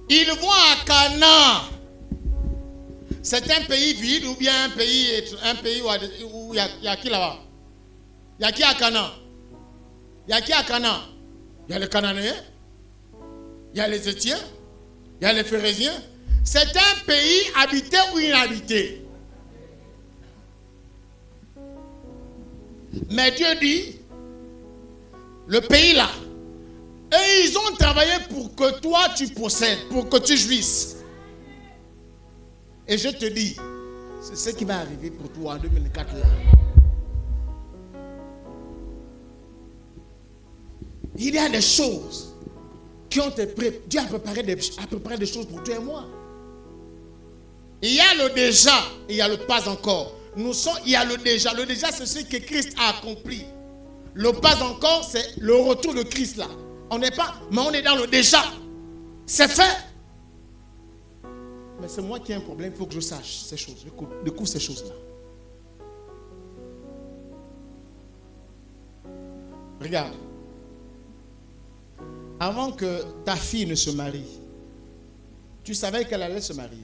[SPEAKER 1] Ils vont à Canaan. C'est un pays vide ou bien un pays où il y a qui là-bas? Il y a qui à Canaan? Il y a qui à Canaan? Il y a les Cananéens, il y a les Étiens, il y a les Phérésiens. C'est un pays habité ou inhabité. Mais Dieu dit, le pays là, et ils ont travaillé pour que toi tu possèdes, pour que tu jouisses. Et je te dis, c'est ce qui va arriver pour toi en 2004 là. Il y a des choses qui ont été préparées. Dieu a préparé des choses pour toi et moi. Il y a le déjà et il y a le pas encore. Il y a le déjà. Le déjà, c'est ce que Christ a accompli. Le pas encore, c'est le retour de Christ là. On n'est pas, mais on est dans le déjà. C'est fait. Mais c'est moi qui ai un problème. Il faut que je sache ces choses. Je découvre ces choses-là. Regarde. Avant que ta fille ne se marie, tu savais qu'elle allait se marier.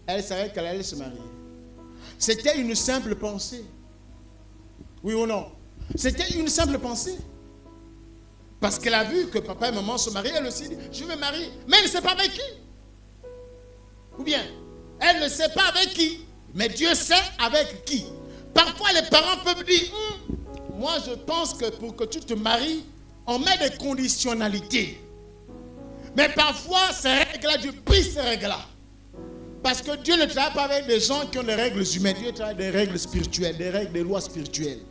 [SPEAKER 1] elle savait qu'elle allait se marier. C'était une simple pensée. Oui ou non? C'était une simple pensée. Parce qu'elle a vu que papa et maman se marient, elle aussi dit, je vais me marier. Mais elle ne sait pas avec qui. Ou bien, elle ne sait pas avec qui. Mais Dieu sait avec qui. Parfois, les parents peuvent dire, moi je pense que pour que tu te maries, on met des conditionnalités. Mais parfois, ces règles-là, Dieu brise ces règles-là. Parce que Dieu ne travaille pas avec des gens qui ont des règles humaines. Dieu travaille des règles spirituelles, des règles, des lois spirituelles.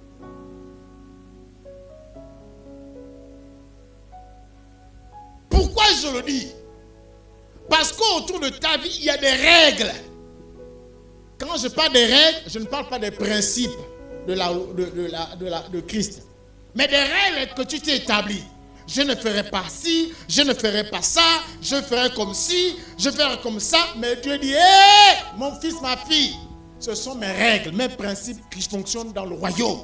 [SPEAKER 1] Pourquoi je le dis? Parce qu'autour de ta vie, il y a des règles. Quand je parle des règles, je ne parle pas des principes de Christ. Mais des règles que tu t'es établies. Je ne ferai pas ci, je ne ferai pas ça, je ferai comme ci, je ferai comme ça. Mais Dieu dit, hé, mon fils, ma fille, ce sont mes règles, mes principes qui fonctionnent dans le royaume.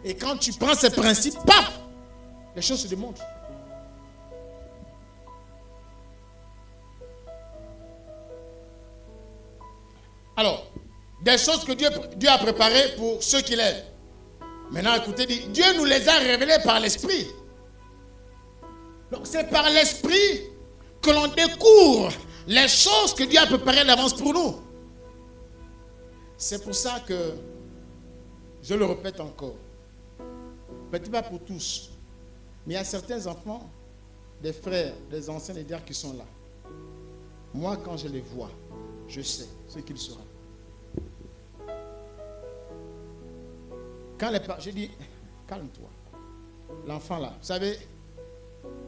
[SPEAKER 1] Et quand tu prends ces principes, paf, les choses se démontrent. Alors, des choses que Dieu a préparées pour ceux qui l'aiment. Maintenant, écoutez, Dieu nous les a révélées par l'Esprit. Donc, c'est par l'Esprit que l'on découvre les choses que Dieu a préparées d'avance pour nous. C'est pour ça que, je le répète encore, peut-être pas pour tous, mais il y a certains enfants, des frères, des anciens leaders qui sont là. Moi, quand je les vois, je sais ce qu'ils seront. Quand les parents, j'ai dit, calme-toi. L'enfant là, vous savez,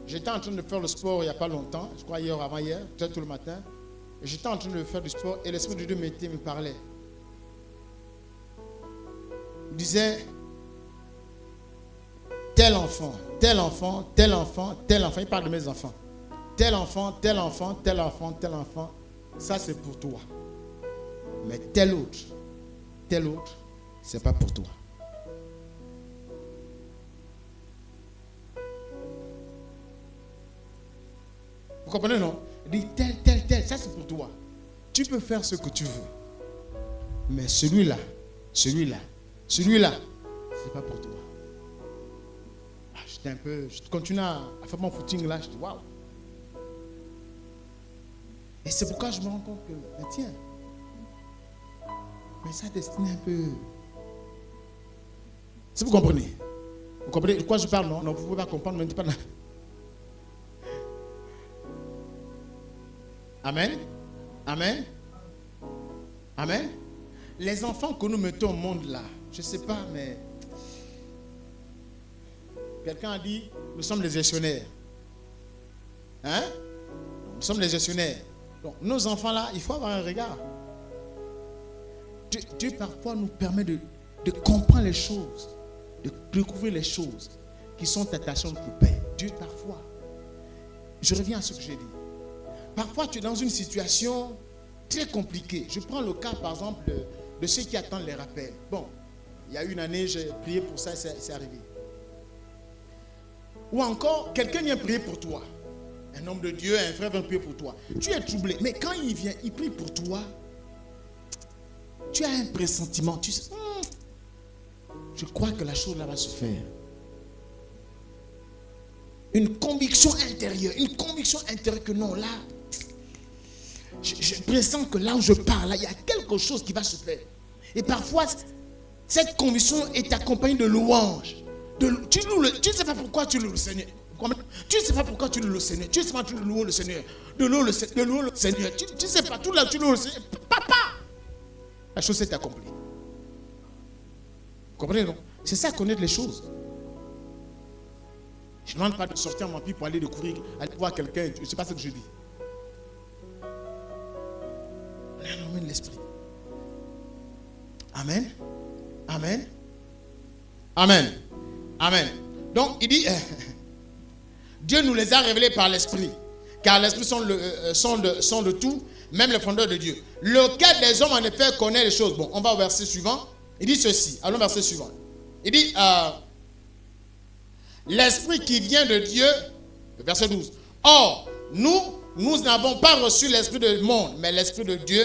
[SPEAKER 1] j'étais en train de faire le sport il n'y a pas longtemps, je crois hier ou avant-hier, peut-être tout le matin. J'étais en train de faire du sport et l'Esprit de Dieu me parlait. Il disait, tel enfant, tel enfant, tel enfant, tel enfant, il parle de mes enfants. Tel enfant, tel enfant, tel enfant, tel enfant, ça c'est pour toi. Mais tel autre, c'est pas pour toi. Vous comprenez, non? Il dit tel, ça c'est pour toi. Tu peux faire ce que tu veux. Mais celui-là, c'est pas pour toi. J'étais un peu, je continue à faire mon footing là, je dis waouh. Et c'est pourquoi je me rends compte que, mais tiens, mais sa destinée un peu. Si vous comprenez de quoi je parle, non? Non, vous ne pouvez pas comprendre, mais pas. Amen. Amen. Amen. Les enfants que nous mettons au monde là, je ne sais pas, mais quelqu'un a dit, nous sommes les gestionnaires. Hein? Nous sommes les gestionnaires. Donc, nos enfants là, il faut avoir un regard. Dieu parfois nous permet de comprendre les choses, de découvrir les choses qui sont attachées à notre Père. Dieu parfois. Je reviens à ce que j'ai dit. Parfois, tu es dans une situation très compliquée. Je prends le cas, par exemple, de ceux qui attendent les rappels. Bon, il y a une année, j'ai prié pour ça, c'est arrivé. Ou encore, quelqu'un vient prier pour toi. Un homme de Dieu, un frère vient prier pour toi. Tu es troublé. Mais quand il vient, il prie pour toi, tu as un pressentiment. Tu sais, je crois que la chose là va se faire. Une conviction intérieure que non, là, je pressens que là où je pars, là, il y a quelque chose qui va se faire. Et parfois, cette conviction est accompagnée de louanges. Tu ne sais pas pourquoi tu loues le Seigneur. Tu ne sais pas pourquoi tu loues le Seigneur. Tu ne sais pas pourquoi tu loues le Seigneur. De louer le Seigneur. Tu ne sais pas, tout là, tu loues le Seigneur. Papa! La chose s'est accomplie. Vous comprenez, non? C'est ça, connaître les choses. Je ne demande pas de sortir mon pied pour aller découvrir, aller voir quelqu'un. Je ne sais pas ce que je dis. On a nommé l'esprit. Amen. Amen. Amen. Amen. Donc, il dit, Dieu nous les a révélés par l'esprit. Car l'esprit sont de tout, même les fondeurs de Dieu. Lequel des hommes, en effet, connaît les choses. Bon, on va au verset suivant. Il dit ceci. Allons au verset suivant. Il dit, l'esprit qui vient de Dieu, verset 12. Or, nous n'avons pas reçu l'esprit du monde, mais l'esprit de Dieu,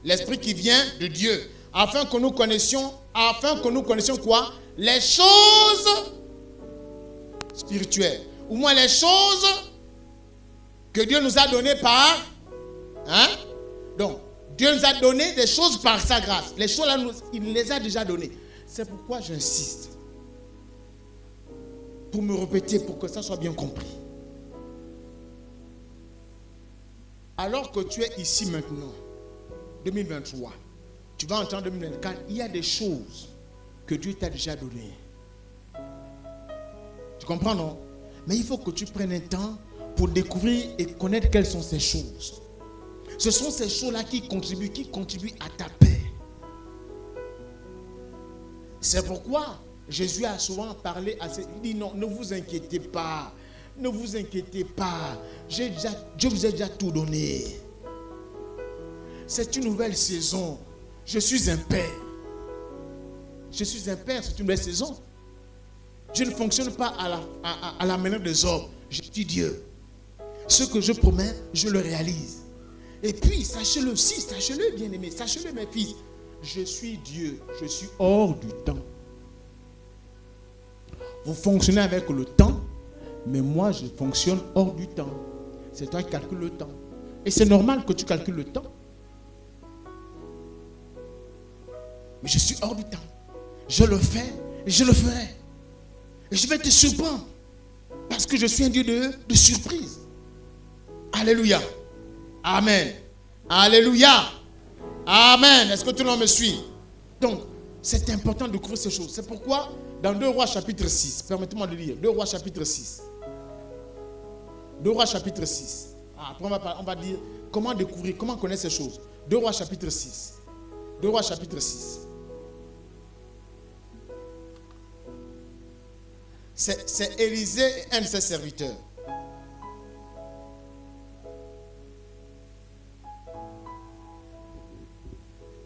[SPEAKER 1] L'esprit qui vient de Dieu. Afin que nous connaissions quoi? Les choses spirituelles. Ou moins les choses que Dieu nous a données par... Donc, Dieu nous a donné des choses par sa grâce. Les choses là, il nous les a déjà données. C'est pourquoi j'insiste. Pour me répéter, pour que ça soit bien compris. Alors que tu es ici maintenant, 2023, tu vas entendre 2024, il y a des choses que Dieu t'a déjà données. Tu comprends, non? Mais il faut que tu prennes un temps pour découvrir et connaître quelles sont ces choses. Ce sont ces choses-là qui contribuent à ta paix. C'est pourquoi Jésus a souvent parlé à il dit non, ne vous inquiétez pas. Ne vous inquiétez pas. Je vous ai déjà tout donné. C'est une nouvelle saison. Je suis un père. Je suis un père, c'est une nouvelle saison. Je ne fonctionne pas à la manière des hommes. Je suis Dieu. Ce que je promets, je le réalise. Et puis, sachez-le aussi, sachez-le bien aimé, sachez-le mes fils. Je suis Dieu, je suis hors du temps. Vous fonctionnez avec le temps, mais moi je fonctionne hors du temps. C'est toi qui calcules le temps. Et c'est normal que tu calcules le temps. Mais je suis hors du temps. Je le fais et je le ferai. Et je vais te surprendre. Parce que je suis un Dieu de surprise. Alléluia. Amen. Alléluia. Amen. Est-ce que tout le monde me suit? Donc, c'est important de couvrir ces choses. C'est pourquoi, dans 2 Rois chapitre 6, permettez-moi de lire, 2 Rois chapitre 6. 2 Rois chapitre 6. Après, on va dire comment découvrir, comment connaître ces choses. 2 Rois chapitre 6. 2 Rois chapitre 6. C'est Élisée, un de ses serviteurs.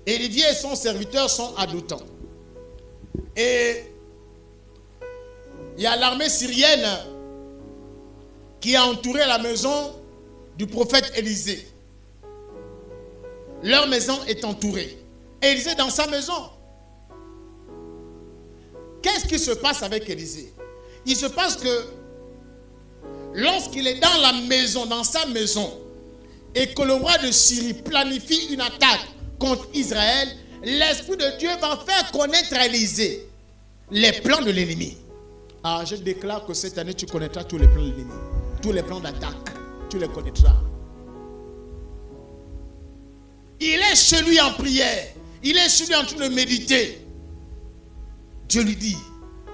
[SPEAKER 1] Élie et son serviteur sont à Dothan. Et il y a l'armée syrienne qui a entouré la maison du prophète Élisée. Leur maison est entourée. Élisée dans sa maison. Qu'est-ce qui se passe avec Élisée? Il se passe que lorsqu'il est dans la maison, dans sa maison, et que le roi de Syrie planifie une attaque contre Israël, l'Esprit de Dieu va faire connaître à Élisée les plans de l'ennemi. Je déclare que cette année, tu connaîtras tous les plans de l'ennemi. Tous les plans d'attaque, tu les connaîtras. Il est chez lui en prière. Il est chez lui en train de méditer. Dieu lui dit,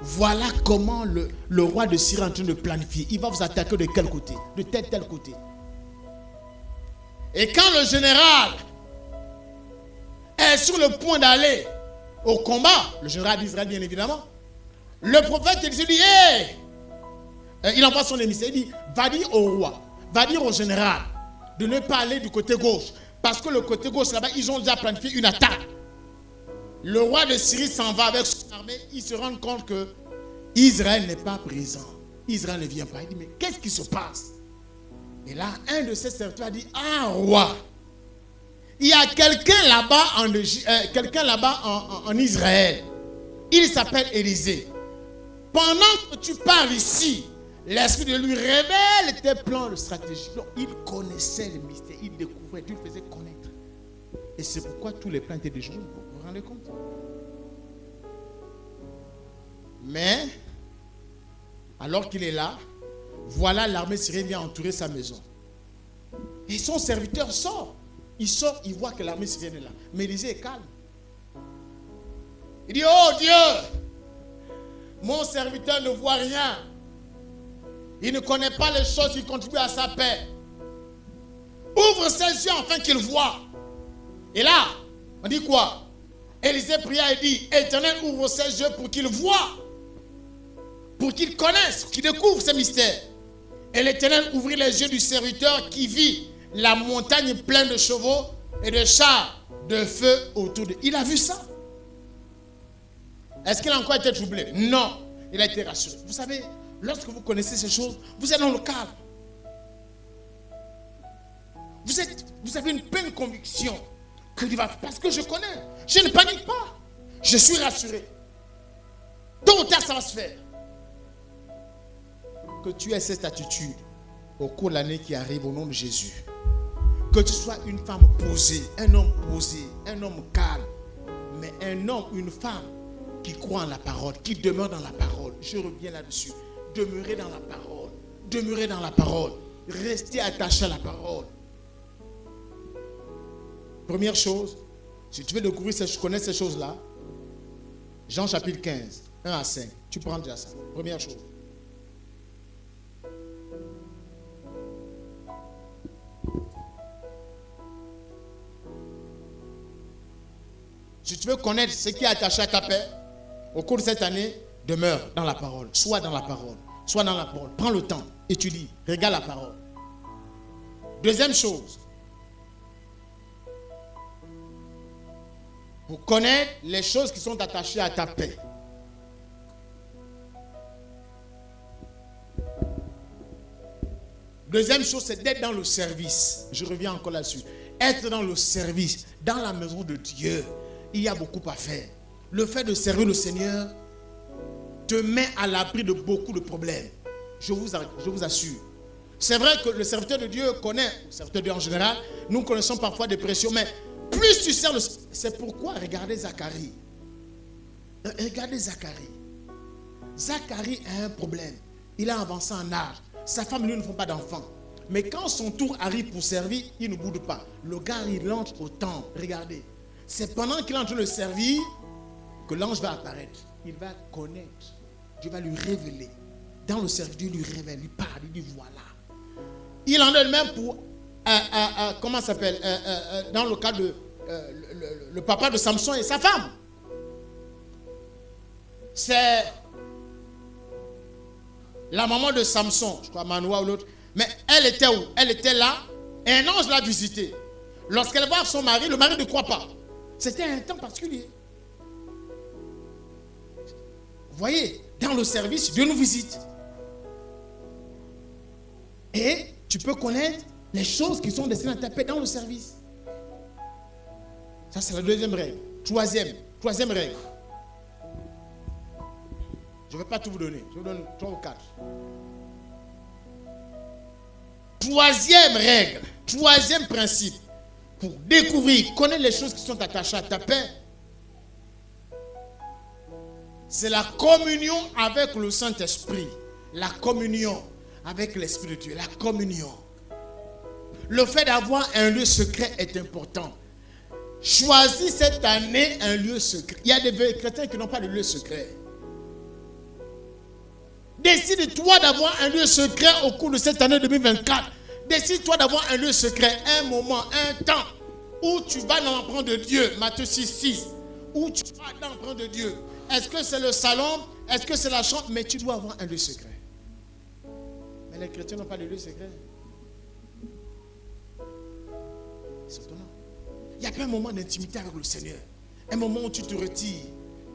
[SPEAKER 1] voilà comment le roi de Syrie est en train de planifier. Il va vous attaquer de quel côté? De tel côté. Et quand le général est sur le point d'aller au combat, le général d'Israël bien évidemment, le prophète il se dit, il envoie son émissaire, il dit, va dire au roi, va dire au général de ne pas aller du côté gauche, parce que le côté gauche là-bas, ils ont déjà planifié une attaque. Le roi de Syrie s'en va avec son armée, il se rend compte que Israël n'est pas présent. Israël ne vient pas. Il dit, mais qu'est-ce qui se passe? Et là, un de ses serviteurs a dit, roi, il y a quelqu'un là-bas en Israël. Il s'appelle Élisée. Pendant que tu parles ici, l'Esprit de lui révèle tes plans de stratégie. Donc, il connaissait le mystère, il découvrait, Dieu le faisait connaître. Et c'est pourquoi tous les plans étaient déjà, vous vous rendez compte? Mais, alors qu'il est là, voilà l'armée syrienne vient entourer sa maison. Et son serviteur sort. Il sort, il voit que l'armée syrienne est là. Mais Élisée est calme. Il dit, oh Dieu, mon serviteur ne voit rien. Il ne connaît pas les choses qui contribuent à sa paix. Ouvre ses yeux afin qu'il voie. Et là, on dit quoi? Élisée pria et dit, Éternel, ouvre ses yeux pour qu'il voie. Pour qu'il connaisse, qu'il découvre ces mystères. Et l'Éternel ouvrit les yeux du serviteur qui vit la montagne pleine de chevaux et de chars de feu autour de. Il a vu ça. Est-ce qu'il a encore été troublé? Non. Il a été rassuré. Vous savez, lorsque vous connaissez ces choses, vous êtes dans le calme. Vous avez une pleine conviction que Dieu va faire. Parce que je connais. Je ne panique pas. Je suis rassuré. Tôt ou tard, ça va se faire. Que tu aies cette attitude au cours de l'année qui arrive au nom de Jésus. Que tu sois une femme posée, un homme posé, un homme calme. Mais un homme, une femme qui croit en la parole, qui demeure dans la parole. Je reviens là-dessus. Demeurer dans la parole. Demeurer dans la parole. Rester attaché à la parole. Première chose, si tu veux découvrir, connais ces choses-là, Jean chapitre 15, 1 à 5. Tu prends déjà ça. Première chose. Si tu veux connaître ce qui est attaché à ta paix, au cours de cette année, demeure dans la parole. Sois dans la parole. Sois dans la parole. Prends le temps. Étudie. Regarde la parole. Deuxième chose. Pour connaître les choses qui sont attachées à ta paix. Deuxième chose, c'est d'être dans le service. Je reviens encore là-dessus. Être dans le service, dans la maison de Dieu. Il y a beaucoup à faire. Le fait de servir le Seigneur te met à l'abri de beaucoup de problèmes. Je vous assure. C'est vrai que le serviteur de Dieu connaît, le serviteur de Dieu en général, nous connaissons parfois des pressions, mais plus tu sers, c'est pourquoi regardez Zacharie. Regardez Zacharie. Zacharie a un problème. Il a avancé en âge. Sa femme, lui, ne font pas d'enfants. Mais quand son tour arrive pour servir, il ne boude pas. Le gars, il entre au temple. Regardez. C'est pendant qu'il est en train de servir que l'ange va apparaître. Il va connaître. Dieu va lui révéler. Dans le service, Dieu lui révèle, lui parle, il dit voilà. Il en est même pour, comment ça s'appelle, dans le cas de le papa de Samson et sa femme. C'est la maman de Samson, je crois Manoua ou l'autre. Mais elle était où? Elle était là et un ange l'a visitée. Lorsqu'elle voit son mari, le mari ne croit pas. C'était un temps particulier. Vous voyez, dans le service, Dieu nous visite. Et tu peux connaître les choses qui sont destinées à ta paix dans le service. Ça, c'est la deuxième règle. Troisième règle. Je ne vais pas tout vous donner. Je vous donne 3 ou 4. Troisième règle. Troisième principe. Pour découvrir, connaître les choses qui sont attachées à ta paix. C'est la communion avec le Saint-Esprit. La communion avec l'Esprit de Dieu. La communion. Le fait d'avoir un lieu secret est important. Choisis cette année un lieu secret. Il y a des chrétiens qui n'ont pas de lieu secret. Décide-toi d'avoir un lieu secret au cours de cette année 2024. Décide-toi d'avoir un lieu secret, un moment, un temps où tu vas dans l'emprunt de Dieu. Matthieu 6, où tu vas dans l'emprunt de Dieu. Est-ce que c'est le salon? Est-ce que c'est la chambre? Mais tu dois avoir un lieu secret. Mais les chrétiens n'ont pas de lieu secret. C'est étonnant. Il n'y a pas un moment d'intimité avec le Seigneur. Un moment où tu te retires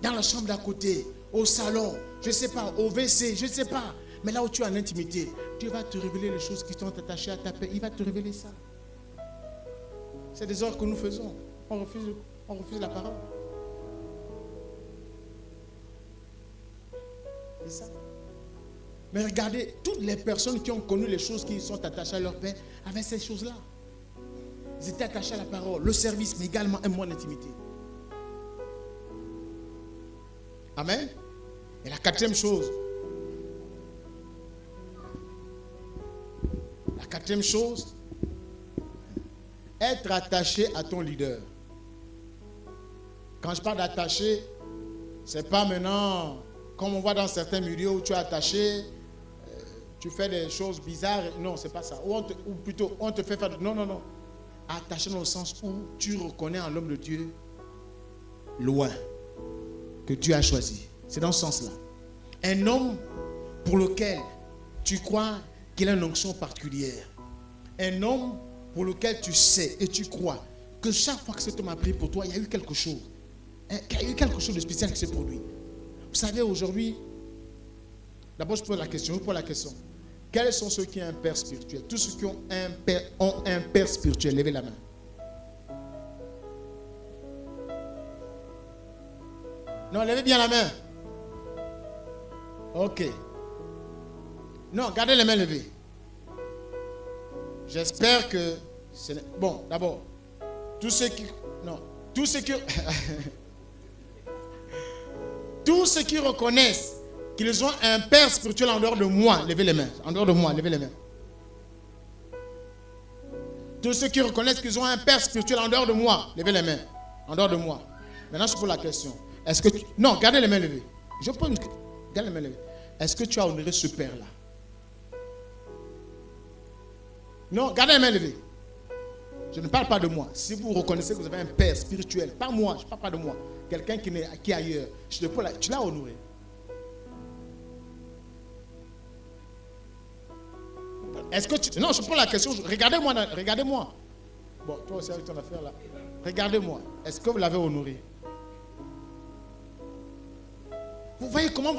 [SPEAKER 1] dans la chambre d'à côté, au salon, je ne sais pas, au WC, je ne sais pas. Mais là où tu es en intimité, Dieu va te révéler les choses qui sont attachées à ta paix. Il va te révéler ça. C'est des ordres que nous faisons. On refuse la parole. C'est ça. Mais regardez, toutes les personnes qui ont connu les choses qui sont attachées à leur paix avaient ces choses-là. Ils étaient attachés à la parole, le service, mais également un moment d'intimité. Amen. Et la quatrième chose. La quatrième chose, être attaché à ton leader. Quand je parle d'attaché, c'est pas maintenant, comme on voit dans certains milieux où tu es attaché, tu fais des choses bizarres. Non, c'est pas ça. Ou plutôt, on te fait faire... Non. Attaché dans le sens où tu reconnais en l'homme de Dieu loin que Dieu a choisi. C'est dans ce sens-là. Un homme pour lequel tu crois qu'il a une onction particulière. Un homme pour lequel tu sais et tu crois que chaque fois que cet homme a prié pour toi, il y a eu quelque chose. Il y a eu quelque chose de spécial qui s'est produit. Vous savez, aujourd'hui, d'abord je pose la question. Quels sont ceux qui ont un père spirituel? Tous ceux qui ont un père spirituel, levez la main. Non, levez bien la main. Ok. Non, gardez les mains levées. J'espère que... Bon, d'abord, tous ceux qui... Non, tous ceux qui... tous ceux qui reconnaissent qu'ils ont un père spirituel en dehors de moi, levez les mains. En dehors de moi, levez les mains. Tous ceux qui reconnaissent qu'ils ont un père spirituel en dehors de moi, levez les mains. En dehors de moi. Maintenant, je pose la question. Est-ce que tu... Non, gardez les mains levées. Je pose une... Gardez les mains levées. Est-ce que tu as honoré ce père-là? Non, gardez les mains levées. Je ne parle pas de moi. Si vous reconnaissez que vous avez un père spirituel, pas moi, je ne parle pas de moi. Quelqu'un qui est ailleurs, tu l'as honoré. Est-ce que tu... Non, je pose la question. Regardez-moi. Regardez-moi. Bon, toi aussi avec ton affaire là. Regardez-moi. Est-ce que vous l'avez honoré? Vous voyez comment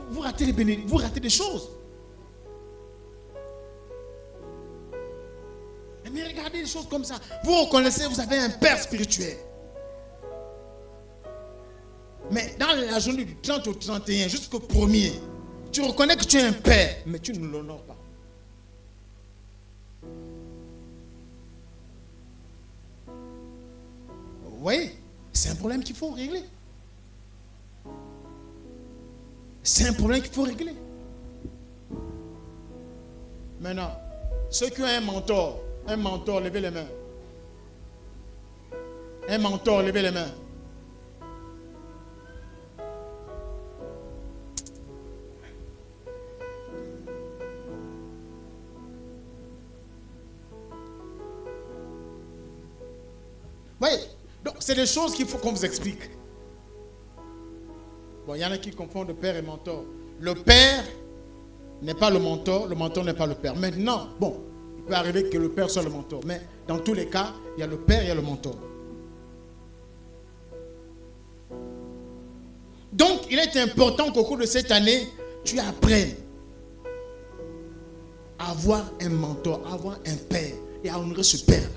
[SPEAKER 1] vous ratez les bénédictions, vous ratez des choses. Mais regardez les choses comme ça. Vous reconnaissez, vous avez un père spirituel. Mais dans la journée du 30 au 31, jusqu'au 1er, tu reconnais que tu es un père, mais tu ne l'honores pas. Vous voyez, c'est un problème qu'il faut régler. C'est un problème qu'il faut régler. Maintenant, ceux qui ont un mentor, levez les mains. Un mentor, levez les mains. Voyez, donc c'est des choses qu'il faut qu'on vous explique. Bon, il y en a qui confondent le père et mentor. Le père n'est pas le mentor n'est pas le père. Maintenant, bon, il peut arriver que le père soit le mentor, mais dans tous les cas, il y a le père et il y a le mentor. Donc, il est important qu'au cours de cette année, tu apprennes à avoir un mentor, à avoir un père et à honorer ce père-là.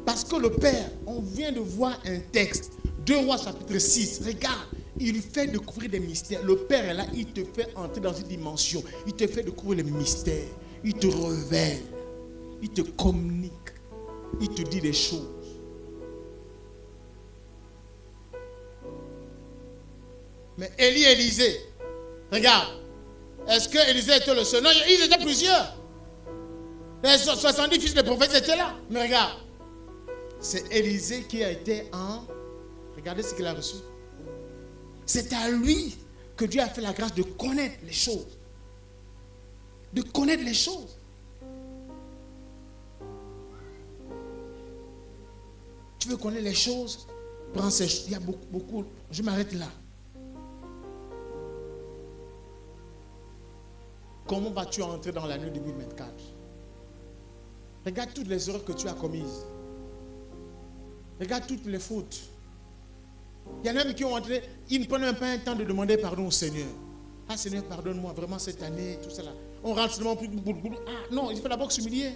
[SPEAKER 1] Parce que le père, on vient de voir un texte, 2 Rois chapitre 6, regarde, il fait découvrir des mystères. Le père est là, il te fait entrer dans une dimension, il te fait découvrir les mystères, il te révèle, il te communique, il te dit des choses. Mais Élie et Élisée, regarde, est-ce que Élisée était le seul? Non, ils étaient plusieurs. Les 70 fils de prophètes étaient là. Mais regarde, c'est Élisée qui a été en... Regardez ce qu'il a reçu. C'est à lui que Dieu a fait la grâce de connaître les choses. De connaître les choses. Tu veux connaître les choses? Prends ces choses. Il y a beaucoup. Je m'arrête là. Comment vas-tu entrer dans l'année 2024? Regarde toutes les erreurs que tu as commises. Regarde toutes les fautes. Il y en a même qui ont entré, ils ne prennent même pas un temps de demander pardon au Seigneur. Ah Seigneur, pardonne-moi vraiment cette année, tout cela. On rentre seulement plus de boulot. Ah non, il faut d'abord s'humilier.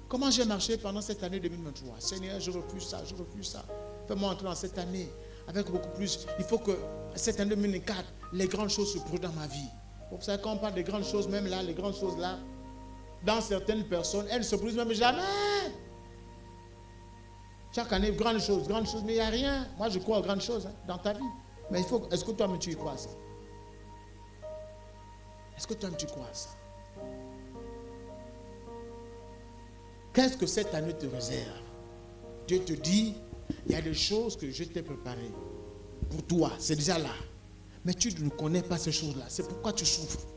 [SPEAKER 1] Comment j'ai marché pendant cette année 2023? Seigneur, je refuse ça, je refuse ça. Fais-moi entrer dans cette année avec beaucoup plus. Il faut que cette année 2024, les grandes choses se produisent dans ma vie. Vous savez, quand on parle des grandes choses, même là, les grandes choses là, dans certaines personnes, elles ne se produisent même jamais. Chaque année, grandes choses, mais il n'y a rien. Moi, je crois aux grandes choses dans ta vie. Mais il faut, est-ce que toi-même tu y crois à ça? Est-ce que toi-même tu crois à ça? Qu'est-ce que cette année te réserve? Dieu te dit, il y a des choses que je t'ai préparées pour toi, c'est déjà là. Mais tu ne connais pas ces choses-là. C'est pourquoi tu souffres.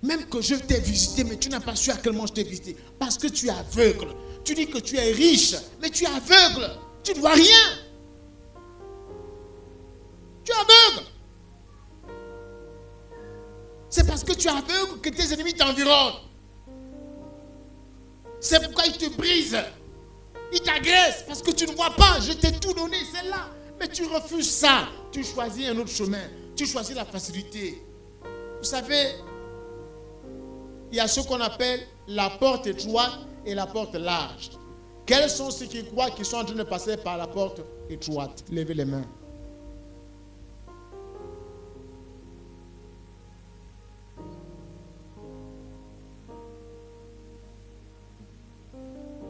[SPEAKER 1] Même que je t'ai visité, mais tu n'as pas su à quel moment je t'ai visité. Parce que tu es aveugle. Tu dis que tu es riche, mais tu es aveugle. Tu ne vois rien. Tu es aveugle. C'est parce que tu es aveugle que tes ennemis t'environnent. C'est pourquoi ils te brisent. Ils t'agressent parce que tu ne vois pas. Je t'ai tout donné, c'est là. Mais tu refuses ça. Tu choisis un autre chemin. Tu choisis la facilité. Vous savez, il y a ce qu'on appelle la porte étroite et la porte large. Quels sont ceux qui croient qu'ils sont en train de passer par la porte étroite? Levez les mains.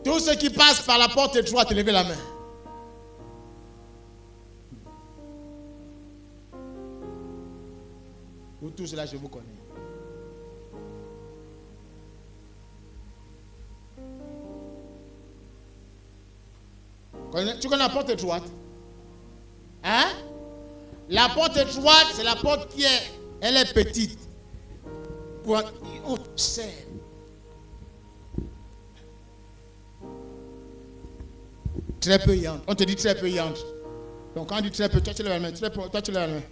[SPEAKER 1] Tous ceux qui passent par la porte étroite, levez la main. Vous tous là, je vous connais. Tu connais la porte étroite? Hein? La porte étroite, c'est la porte elle est petite. On sait. Très peu y entre. On te dit très peu y entre. Donc quand on dit très peu, toi tu lèves la main. Très peu, toi tu lèves la main.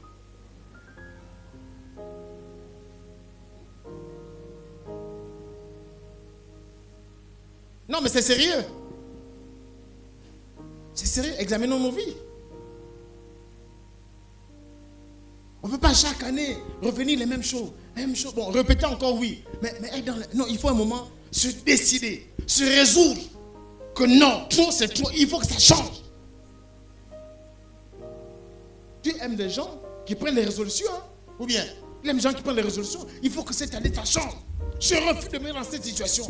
[SPEAKER 1] Non mais c'est sérieux. C'est sérieux, examinons nos vies. On ne peut pas chaque année revenir les mêmes choses. Bon, répéter encore oui. Mais non, il faut un moment se décider, se résoudre que non, trop c'est trop, il faut que ça change. Tu aimes des gens qui prennent des résolutions, hein? Ou bien, tu aimes des gens qui prennent des résolutions. Il faut que cette année ça change. Je refuse de me mettre dans cette situation.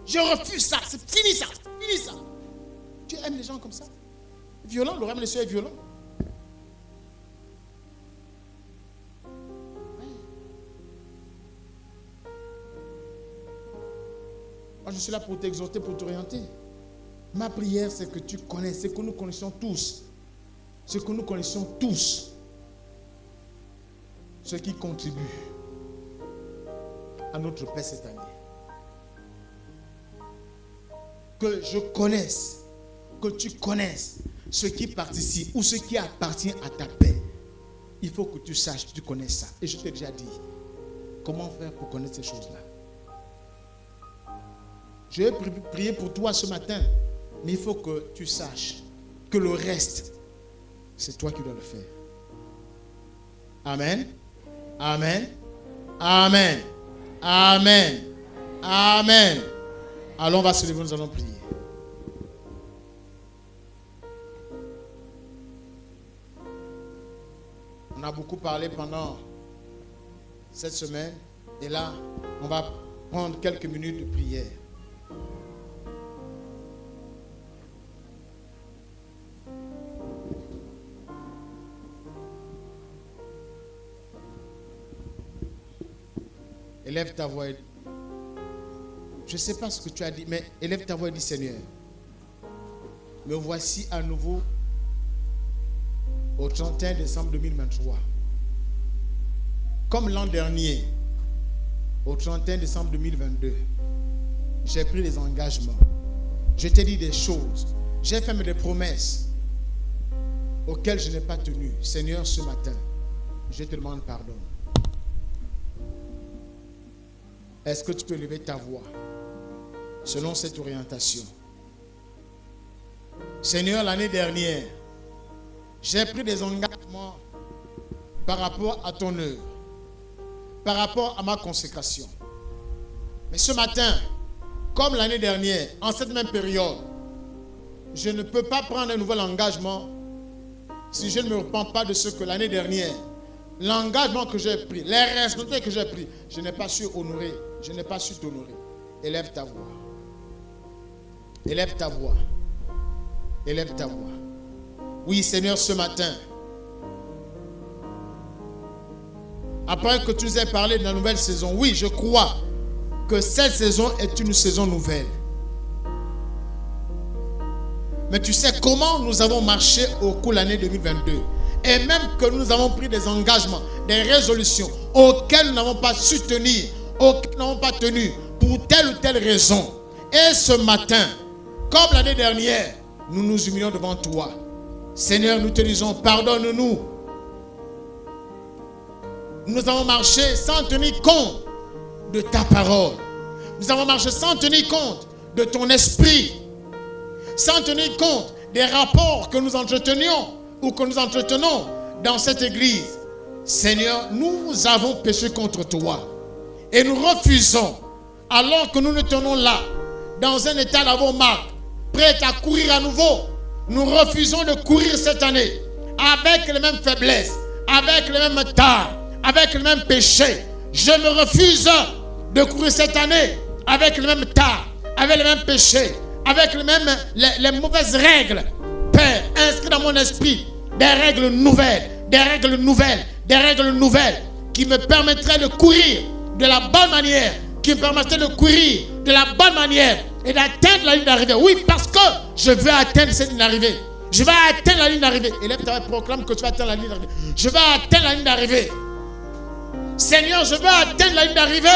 [SPEAKER 1] Je refuse ça, c'est fini ça, fini ça. Tu aimes les gens comme ça? Violent, le rêve des cieux est violent. Moi, je suis là pour t'exhorter, pour t'orienter. Ma prière, c'est que tu connais, c'est que nous connaissons tous. C'est que nous connaissons tous ce qui contribue à notre paix cette année. Que je connaisse, que tu connaisses ce qui participe ou ce qui appartient à ta paix. Il faut que tu saches, tu connais ça. Et je t'ai déjà dit, comment faire pour connaître ces choses-là. Je vais prier pour toi ce matin, mais il faut que tu saches que le reste, c'est toi qui dois le faire. Amen. Amen. Amen. Amen. Amen. Alors on va se lever, nous allons prier. On a beaucoup parlé pendant cette semaine et là, on va prendre quelques minutes de prière. Élève ta voix. Je ne sais pas ce que tu as dit, mais élève ta voix et dis Seigneur, me voici à nouveau au 31 décembre 2023. Comme l'an dernier, au 31 décembre 2022, j'ai pris des engagements. Je t'ai dit des choses. J'ai fait des promesses auxquelles je n'ai pas tenu. Seigneur, ce matin, je te demande pardon. Est-ce que tu peux lever ta voix selon cette orientation? Seigneur, l'année dernière, j'ai pris des engagements par rapport à ton œuvre, par rapport à ma consécration. Mais ce matin, comme l'année dernière, en cette même période, je ne peux pas prendre un nouvel engagement si je ne me repens pas de ce que l'année dernière, l'engagement que j'ai pris, les responsabilités que j'ai pris, je n'ai pas su honorer, je n'ai pas su t'honorer. Élève ta voix. Élève ta voix. Élève ta voix. Oui, Seigneur, ce matin, après que tu nous aies parlé de la nouvelle saison, oui, je crois que cette saison est une saison nouvelle. Mais tu sais comment nous avons marché au cours de l'année 2022. Et même que nous avons pris des engagements, des résolutions auxquelles nous n'avons pas su tenir, auxquelles nous n'avons pas tenu pour telle ou telle raison. Et ce matin, comme l'année dernière, nous nous humilions devant toi. Seigneur, nous te disons, pardonne-nous. Nous avons marché sans tenir compte de ta parole. Nous avons marché sans tenir compte de ton esprit. Sans tenir compte des rapports que nous entretenions ou que nous entretenons dans cette église. Seigneur, nous avons péché contre toi. Et nous refusons, alors que nous nous tenons là, dans un état d'avant marque, prêt à courir à nouveau. Nous refusons de courir cette année avec les mêmes faiblesses, avec les mêmes tares, avec les mêmes péchés. Je me refuse de courir cette année avec les mêmes tares, avec les mêmes péchés, avec les mauvaises règles. Père, inscris dans mon esprit des règles nouvelles, des règles nouvelles, des règles nouvelles qui me permettraient de courir de la bonne manière, qui me permettraient de courir de la bonne manière et d'atteindre la ligne d'arrivée. Oui, parce que je veux atteindre cette ligne d'arrivée. Je vais atteindre la ligne d'arrivée. Et là, tu proclame que tu vas atteindre la ligne d'arrivée. Je vais atteindre la ligne d'arrivée. Seigneur, je veux atteindre la ligne d'arrivée.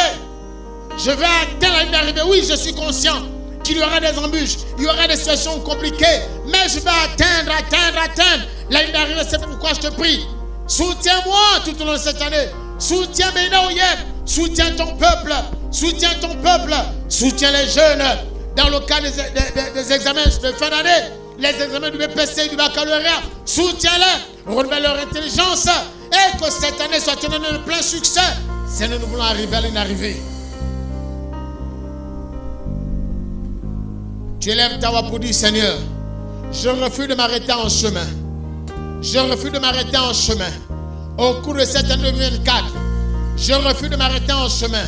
[SPEAKER 1] Je vais atteindre la ligne d'arrivée. Oui, je suis conscient qu'il y aura des embûches, il y aura des situations compliquées, mais je vais atteindre la ligne d'arrivée. C'est pourquoi je te prie. Soutiens-moi tout au long de cette année. Soutiens Bénin Oyeb. Soutiens ton peuple. Soutiens ton peuple. Soutiens les jeunes. Dans le cas des examens de fin d'année, les examens du BPC et du baccalauréat, soutiens-les. Renouvelle leur intelligence. Et que cette année soit une année de plein succès. Seigneur, nous voulons arriver à l'arrivée. Tu élèves ta voix pour dire, Seigneur, je refuse de m'arrêter en chemin. Je refuse de m'arrêter en chemin. Au cours de cette année 2024, je refuse de m'arrêter en chemin.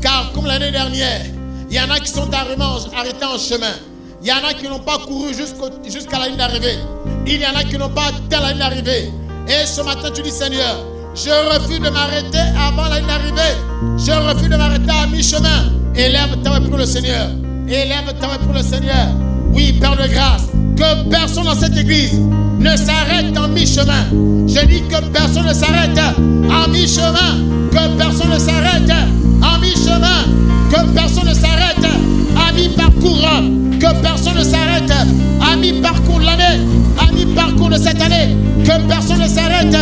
[SPEAKER 1] Car comme l'année dernière, il y en a qui sont arrêtés en chemin. Il y en a qui n'ont pas couru jusqu'à la ligne d'arrivée. Il y en a qui n'ont pas atteint la ligne d'arrivée. Et ce matin, tu dis, Seigneur, je refuse de m'arrêter avant la ligne d'arrivée. Je refuse de m'arrêter à mi-chemin. Élève ta voix pour le Seigneur. Élève ta voix pour le Seigneur. Oui, Père de grâce, que personne dans cette église ne s'arrête en mi-chemin. Je dis que personne ne s'arrête en mi-chemin. Que personne ne s'arrête en mi-chemin. Que personne ne s'arrête à mi-parcours. Que personne ne s'arrête à mi-parcours de l'année. À mi-parcours de cette année. Que personne ne s'arrête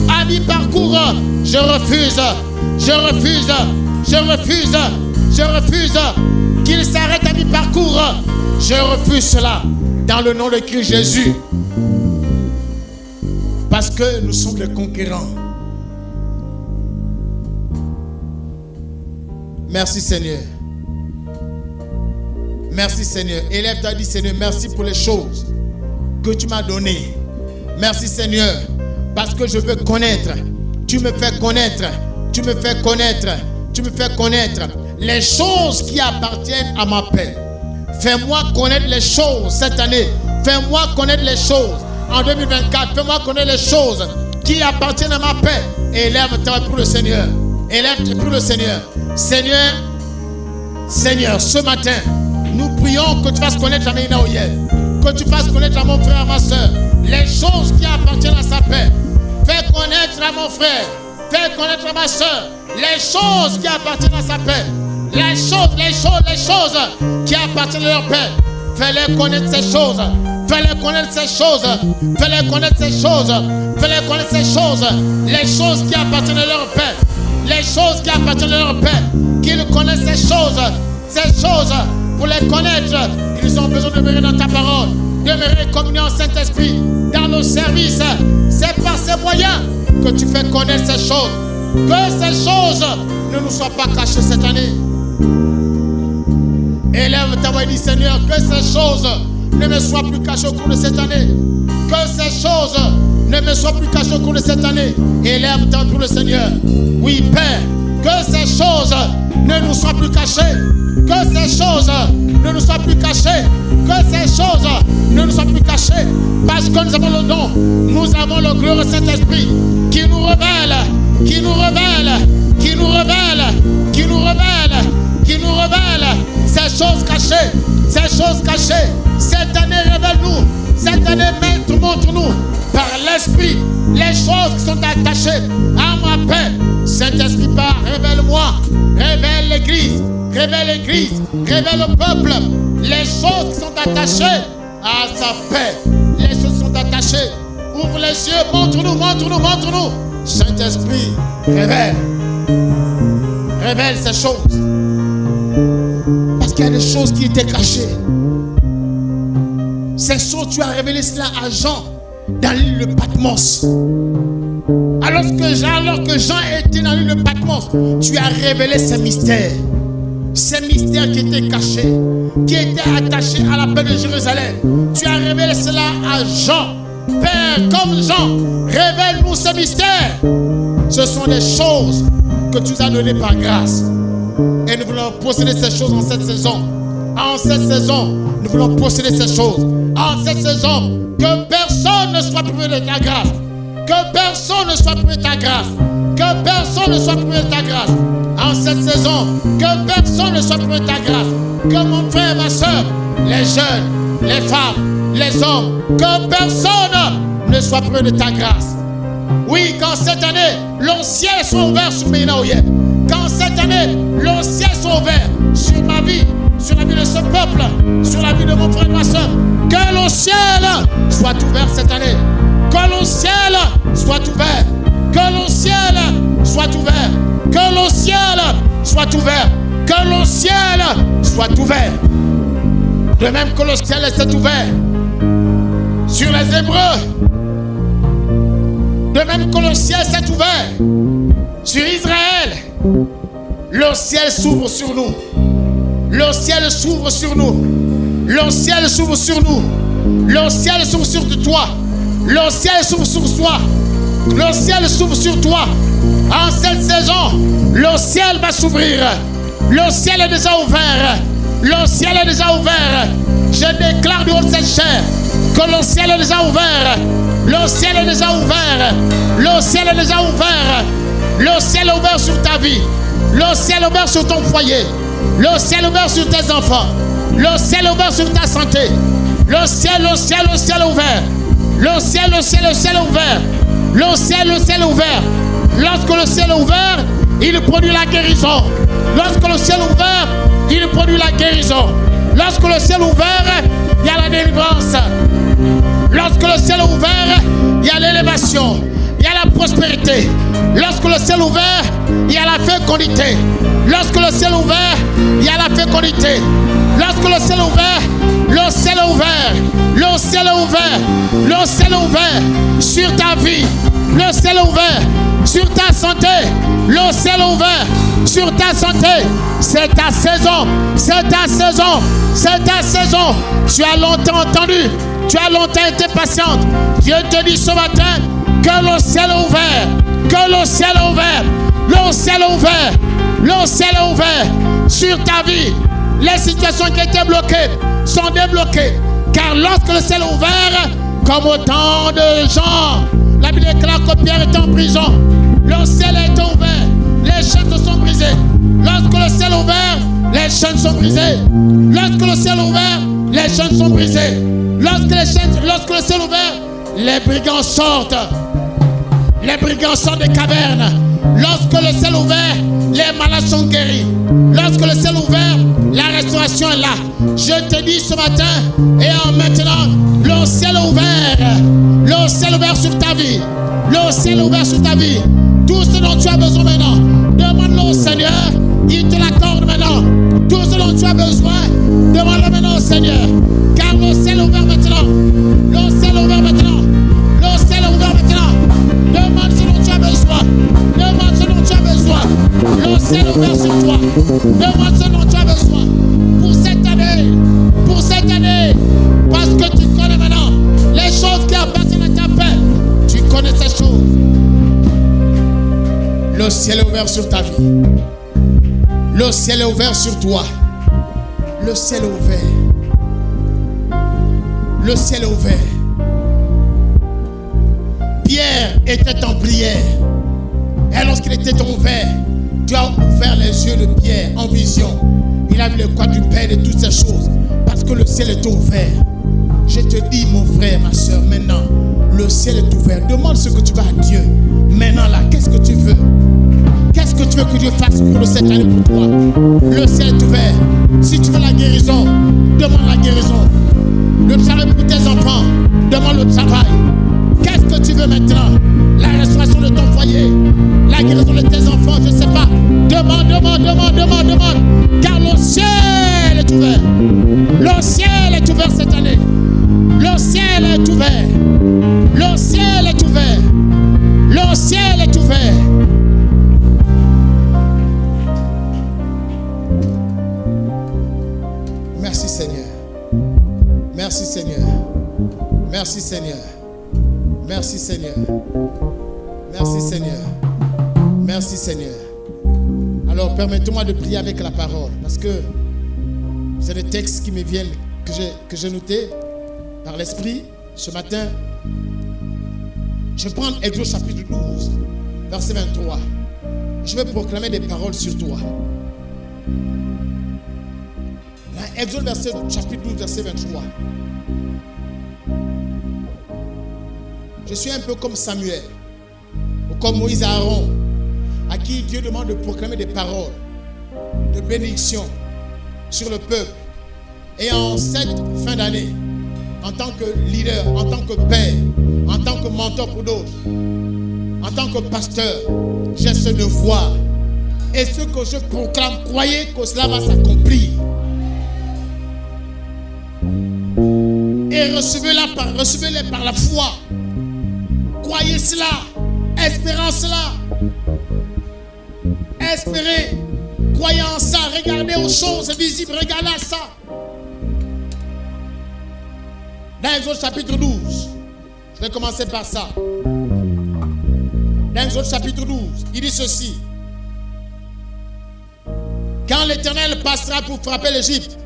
[SPEAKER 1] à mi-parcours. Je refuse. Je refuse. Je refuse. Je refuse qu'il s'arrête à mi-parcours. Je refuse cela dans le nom de Christ Jésus. Parce que nous sommes des conquérants. Merci Seigneur. Merci Seigneur. Élève-toi, dit Seigneur, merci pour les choses que tu m'as données. Merci Seigneur, parce que je veux connaître. Tu me fais connaître. Tu me fais connaître. Tu me fais connaître les choses qui appartiennent à ma paix. Fais-moi connaître les choses cette année. Fais-moi connaître les choses en 2024. Fais-moi connaître les choses qui appartiennent à ma paix. Élève-toi pour le Seigneur. Élève-toi pour le Seigneur. Seigneur, Seigneur, ce matin, nous prions que tu fasses connaître à Bénin Oyeb, que tu fasses connaître à mon frère, à ma soeur, les choses qui appartiennent à sa paix. Fais connaître à mon frère, fais connaître à ma soeur, les choses qui appartiennent à sa paix. Les choses qui appartiennent à leur paix. Fais-les connaître ces choses. Fais-les connaître ces choses. Fais-les connaître ces choses. Fais-les connaître ces choses. Les choses qui appartiennent à leur paix. Les choses qui appartiennent à leur paix. Qu'ils connaissent ces choses. Ces choses, pour les connaître, ils ont besoin de demeurer dans ta parole. Demeurer communion au Saint-Esprit. Dans nos services. C'est par ces moyens que tu fais connaître ces choses. Que ces choses ne nous soient pas cachées cette année. Élève ta voix et dis Seigneur, que ces choses ne me soient plus cachées au cours de cette année. Que ces choses ne me soient plus cachées au cours de cette année. Élève ta voix pour le Seigneur. Oui, Père, que ces choses ne nous soient plus cachées. Que ces choses ne nous soient plus cachées. Que ces choses ne nous soient plus cachées. Parce que nous avons le don. Nous avons le glorieux Saint-Esprit qui nous révèle, qui nous révèle, qui nous révèle, qui nous révèle, qui nous révèle ces choses cachées, ces choses cachées. Cette année, révèle-nous. Cette année, Maître, montre-nous par l'Esprit les choses qui sont attachées à ma paix. Saint-Esprit, révèle-moi, révèle l'Église, révèle l'Église, révèle le peuple les choses qui sont attachées à sa paix. Les choses sont attachées. Ouvre les yeux, montre-nous, montre-nous, montre-nous. Saint-Esprit, révèle. Révèle ces choses. Parce qu'il y a des choses qui étaient cachées. Ces choses, tu as révélé cela à Jean dans l'île de Patmos. Alors que Jean était dans l'île de Patmos, tu as révélé ces mystères. Ces mystères qui étaient cachés, qui étaient attachés à la paix de Jérusalem, tu as révélé cela à Jean. Père, comme Jean, révèle-nous ces mystères. Ce sont des choses que tu nous as données par grâce. Et nous voulons posséder ces choses en cette saison. En cette saison, nous voulons posséder ces choses. En cette saison, que personne ne soit privé de ta grâce. Que personne ne soit privé de ta grâce. Que personne ne soit privé de ta grâce. En cette saison, que personne ne soit privé de ta grâce. Que mon frère, ma soeur, les jeunes, les femmes, les hommes, que personne ne soit privé de ta grâce. Oui, quand cette année, le ciel soit ouvert sur Ménaoye. Quand cette année, le ciel soit ouvert sur ma vie, sur la vie de ce peuple, sur la vie de mon frère et ma soeur. Que le ciel soit ouvert cette année. Que le ciel soit ouvert. Que le ciel soit ouvert. Que le ciel soit ouvert. Que le ciel soit ouvert. De même que le ciel s'est ouvert sur les Hébreux. De même que le ciel s'est ouvert sur Israël. Le ciel s'ouvre sur nous. Le ciel s'ouvre sur nous. Le ciel s'ouvre sur nous. Le ciel s'ouvre sur toi. Le ciel s'ouvre sur toi. Le ciel s'ouvre sur toi. En cette saison, le ciel va s'ouvrir. Le ciel est déjà ouvert. Le ciel est déjà ouvert. Je déclare du haut de cette chair que le ciel est déjà ouvert. Le ciel est déjà ouvert. Le ciel est déjà ouvert. Le ciel est ouvert sur ta vie. Le ciel est ouvert sur ton foyer. Le ciel est ouvert sur tes enfants. Le ciel est ouvert sur ta santé. Le ciel est ouvert. Le ciel est ouvert. Le ciel est ouvert. Lorsque le ciel est ouvert, il produit la guérison. Lorsque le ciel est ouvert, il produit la guérison. Lorsque le ciel est ouvert, il y a la délivrance. Lorsque le ciel est ouvert, il y a l'élévation. Il y a la prospérité. Lorsque le ciel est ouvert, il y a la fécondité. Lorsque le ciel est ouvert, il y a la fécondité. Lorsque le ciel est ouvert, le ciel est ouvert. Le ciel est ouvert. Le ciel est ouvert sur ta vie. Le ciel est ouvert sur ta santé. Le ciel est ouvert sur ta santé. C'est ta saison. C'est ta saison. C'est ta saison. Tu as longtemps entendu. Tu as longtemps été patiente. Je te dis ce matin que le ciel est ouvert. Que le ciel est ouvert. Le ciel est ouvert. Le ciel est ouvert sur ta vie. Les situations qui étaient bloquées sont débloquées. Car lorsque le ciel est ouvert, comme autant de gens, la Bible déclare que Pierre était en prison. Le ciel est ouvert. Les chaînes se sont brisées. Lorsque le ciel est ouvert, les chaînes sont brisées. Lorsque le ciel est ouvert, les chaînes sont brisées. Lorsque le ciel est ouvert, les brigands sortent. Les brigands sortent des cavernes. Lorsque le ciel est ouvert, les malades sont guéris. Lorsque le ciel est ouvert, la restauration est là. Je te dis ce matin et en maintenant, le ciel est ouvert. Le ciel est ouvert sur ta vie. Le ciel est ouvert sur ta vie. Tout ce dont tu as besoin maintenant, demande-le au Seigneur. Il te l'accorde maintenant. Tout ce dont tu as besoin, demande-le maintenant au Seigneur. Car le ciel est ouvert maintenant. Le ciel est ouvert maintenant. Le ciel est ouvert maintenant. Demande ce dont tu as besoin. Demande ce dont tu as besoin. Le ciel est ouvert sur toi. Demande ce dont tu as besoin. Pour cette année. Pour cette année. Parce que tu connais maintenant les choses qui appartiennent à ta paix. Tu connais ces choses. Le ciel est ouvert sur ta vie. Le ciel est ouvert sur toi. Le ciel est ouvert. Le ciel est ouvert. Pierre était en prière. Et lorsqu'il était ouvert, tu as ouvert les yeux de Pierre en vision. Il a vu le quadrupède et toutes ces choses. Parce que le ciel est ouvert. Je te dis, mon frère, ma soeur, maintenant, le ciel est ouvert. Demande ce que tu veux à Dieu. Maintenant, là, qu'est-ce que tu veux? Qu'est-ce que tu veux que Dieu fasse pour cette année pour toi? Le ciel est ouvert. Si tu veux la guérison, demande la guérison. Le travail pour tes enfants, demande le travail. Qu'est-ce que tu veux maintenant? La restauration de ton foyer, la guérison de tes enfants, je ne sais pas. Demande. Car le ciel est ouvert. Le ciel est ouvert cette année. Le ciel est ouvert. Le ciel est ouvert. Le ciel est ouvert. Merci Seigneur. Merci Seigneur. Merci Seigneur. Merci Seigneur. Merci Seigneur. Merci Seigneur. Alors permettez-moi de prier avec la parole, parce que c'est des textes qui me viennent, que j'ai notés par l'Esprit ce matin. Je vais prendre Exode chapitre 12, verset 23. Je vais proclamer des paroles sur toi. Dans Exode chapitre 12, verset 23. Je suis un peu comme Samuel, ou comme Moïse et Aaron, à qui Dieu demande de proclamer des paroles de bénédiction sur le peuple. Et en cette fin d'année, en tant que leader, en tant que père, en tant que mentor pour d'autres, en tant que pasteur, j'ai ce devoir. Et ce que je proclame, croyez que cela va s'accomplir. Et recevez-les par la foi. Croyez cela, espérez cela. Espérez, croyez en ça, regardez aux choses visibles, regardez à ça. Dans Exode chapitre 12, je vais commencer par ça. Dans Exode chapitre 12, il dit ceci. Quand l'Éternel passera pour frapper l'Égypte,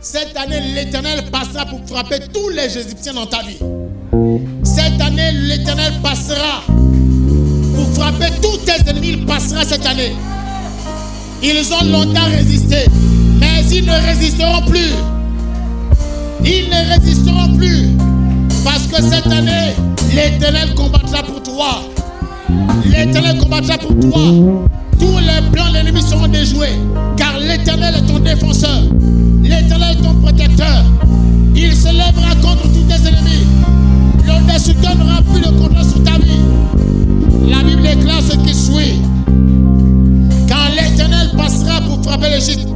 [SPEAKER 1] cette année l'Éternel passera pour frapper tous les Égyptiens dans ta vie. Cette année l'Éternel passera pour frapper tous tes ennemis. Il passera cette année. Ils ont longtemps résisté, mais ils ne résisteront plus. Ils ne résisteront plus. Parce que cette année, l'Éternel combattra pour toi. L'Éternel combattra pour toi. Tous les plans de l'ennemi seront déjoués. Car l'Éternel est ton défenseur. L'Éternel est ton protecteur. Il se lèvera contre tous tes ennemis. Le destructeur n'aura plus de contrôle sur ta vie. La Bible déclare ce qui suit. Quand l'Éternel passera pour frapper l'Égypte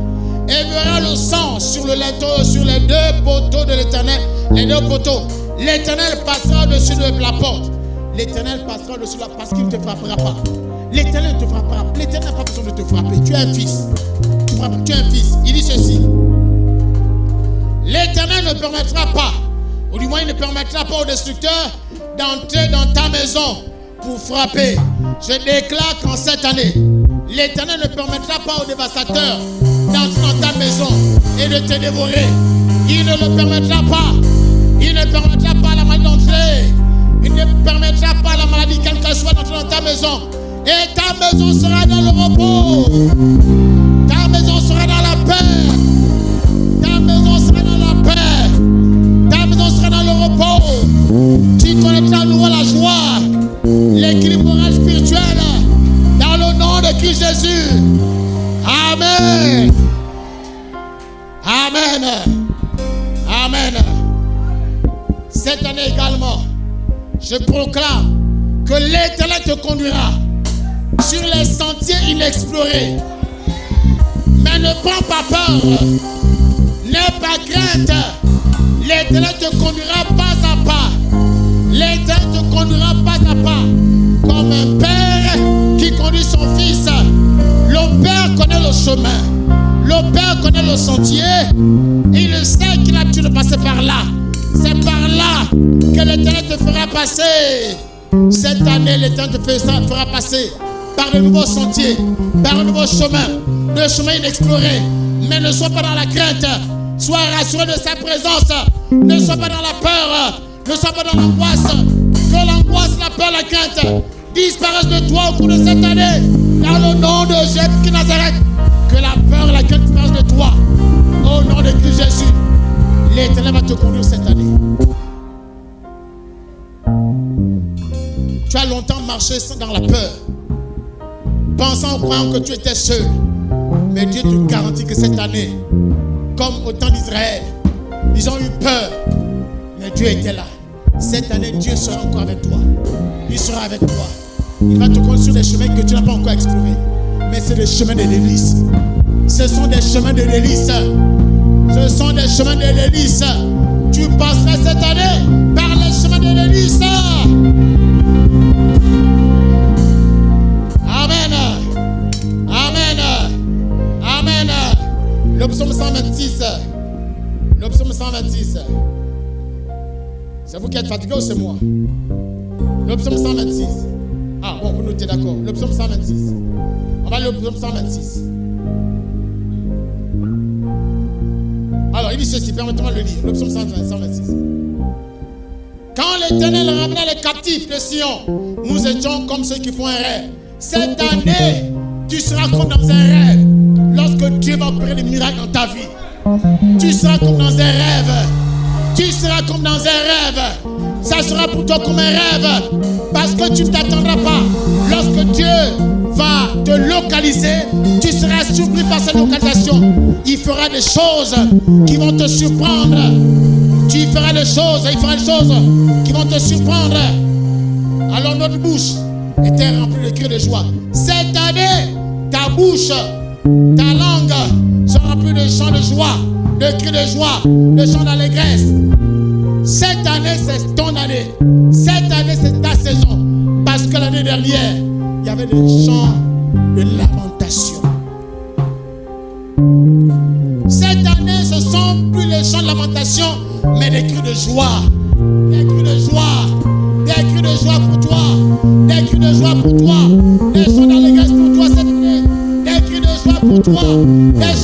[SPEAKER 1] et verra le sang sur les deux poteaux de l'Éternel, les deux poteaux, l'Éternel passera au-dessus de la porte. L'Éternel passera au-dessus de la porte parce qu'il ne te frappera pas. L'Éternel ne te frappera pas. L'Éternel n'a pas besoin de te frapper. Tu es un fils. Tu es un fils. Il dit ceci. L'Éternel ne permettra pas, ou du moins il ne permettra pas au destructeur d'entrer dans ta maison pour frapper. Je déclare qu'en cette année, l'Éternel ne permettra pas au dévastateur d'entrer dans ta maison et de te dévorer. Il ne le permettra pas. Il ne permettra pas à la maladie d'entrer. Il ne permettra pas à la maladie, quelle qu'elle soit, d'entrer dans ta maison. Et ta maison sera dans le repos. Ta maison sera dans la paix. Ta maison sera dans la paix. Ta maison sera dans le repos. Tu connaîtras à nouveau la joie, l'équilibre moral spirituel. Dans le nom de Christ Jésus. Amen. Amen. Amen. Cette année également, je proclame que l'Éternel te conduira sur les sentiers inexplorés. Mais ne prends pas peur. N'aie pas crainte. L'Éternel te conduira pas à pas. L'Éternel te conduira pas à pas. Comme un père qui conduit son fils. Le père connaît le chemin. Le père connaît le sentier. Il sait qu'il a dû passer par là. C'est par là que l'Éternel te fera passer. Cette année, l'Éternel te fera passer par de nouveaux sentiers, par de nouveaux chemins, de chemins inexplorés. Mais ne sois pas dans la crainte. Sois rassuré de sa présence. Ne sois pas dans la peur. Ne sois pas dans l'angoisse. Que l'angoisse, la peur, la crainte disparaissent de toi au cours de cette année. Dans le nom de Jésus de Nazareth. Que la peur, la crainte disparaissent de toi. Au nom de Christ Jésus. L'Éternel va te conduire cette année. Tu as longtemps marché dans la peur, pensant, croyant que tu étais seul. Mais Dieu te garantit que cette année, comme au temps d'Israël, ils ont eu peur, mais Dieu était là. Cette année, Dieu sera encore avec toi. Il sera avec toi. Il va te conduire sur des chemins que tu n'as pas encore explorés. Mais c'est des chemins de délices. Ce sont des chemins de délices. Ce sont des chemins de délices. Tu passeras cette année par les chemins de délices. Amen. Amen. Amen. Le psaume 126, Le psaume 126. C'est vous qui êtes fatigué ou c'est moi? Le psaume 126. Ah bon, vous notez d'accord. Le psaume 126. On va aller au psaume 126. Alors, il dit ceci, permettez-moi de le lire. Le psaume 126. Quand l'Éternel ramena les captifs de Sion, nous étions comme ceux qui font un rêve. Cette année, tu seras comme dans un rêve. Lorsque Dieu va opérer des miracles dans ta vie, tu seras comme dans un rêve. Tu seras comme dans un rêve. Ça sera pour toi comme un rêve. Parce que tu ne t'attendras pas. Lorsque Dieu va te localiser, tu seras surpris par cette localisation. Il fera des choses qui vont te surprendre. Il fera des choses qui vont te surprendre. Alors notre bouche était remplie de cris de joie. Cette année, ta bouche, ta langue sera remplie de chants de joie, de cris de joie, de chants d'allégresse. Cette année, c'est ton année. Cette année, c'est ta saison. Parce que l'année dernière, il y avait des chants de lamentation. Cette année, ce ne sont plus les chants de lamentation, mais des cris de joie. Des cris de joie. Des cris de joie pour toi. Des cris de joie pour toi. Des chants d'allégresse pour toi cette année. Des cris de joie pour toi. Des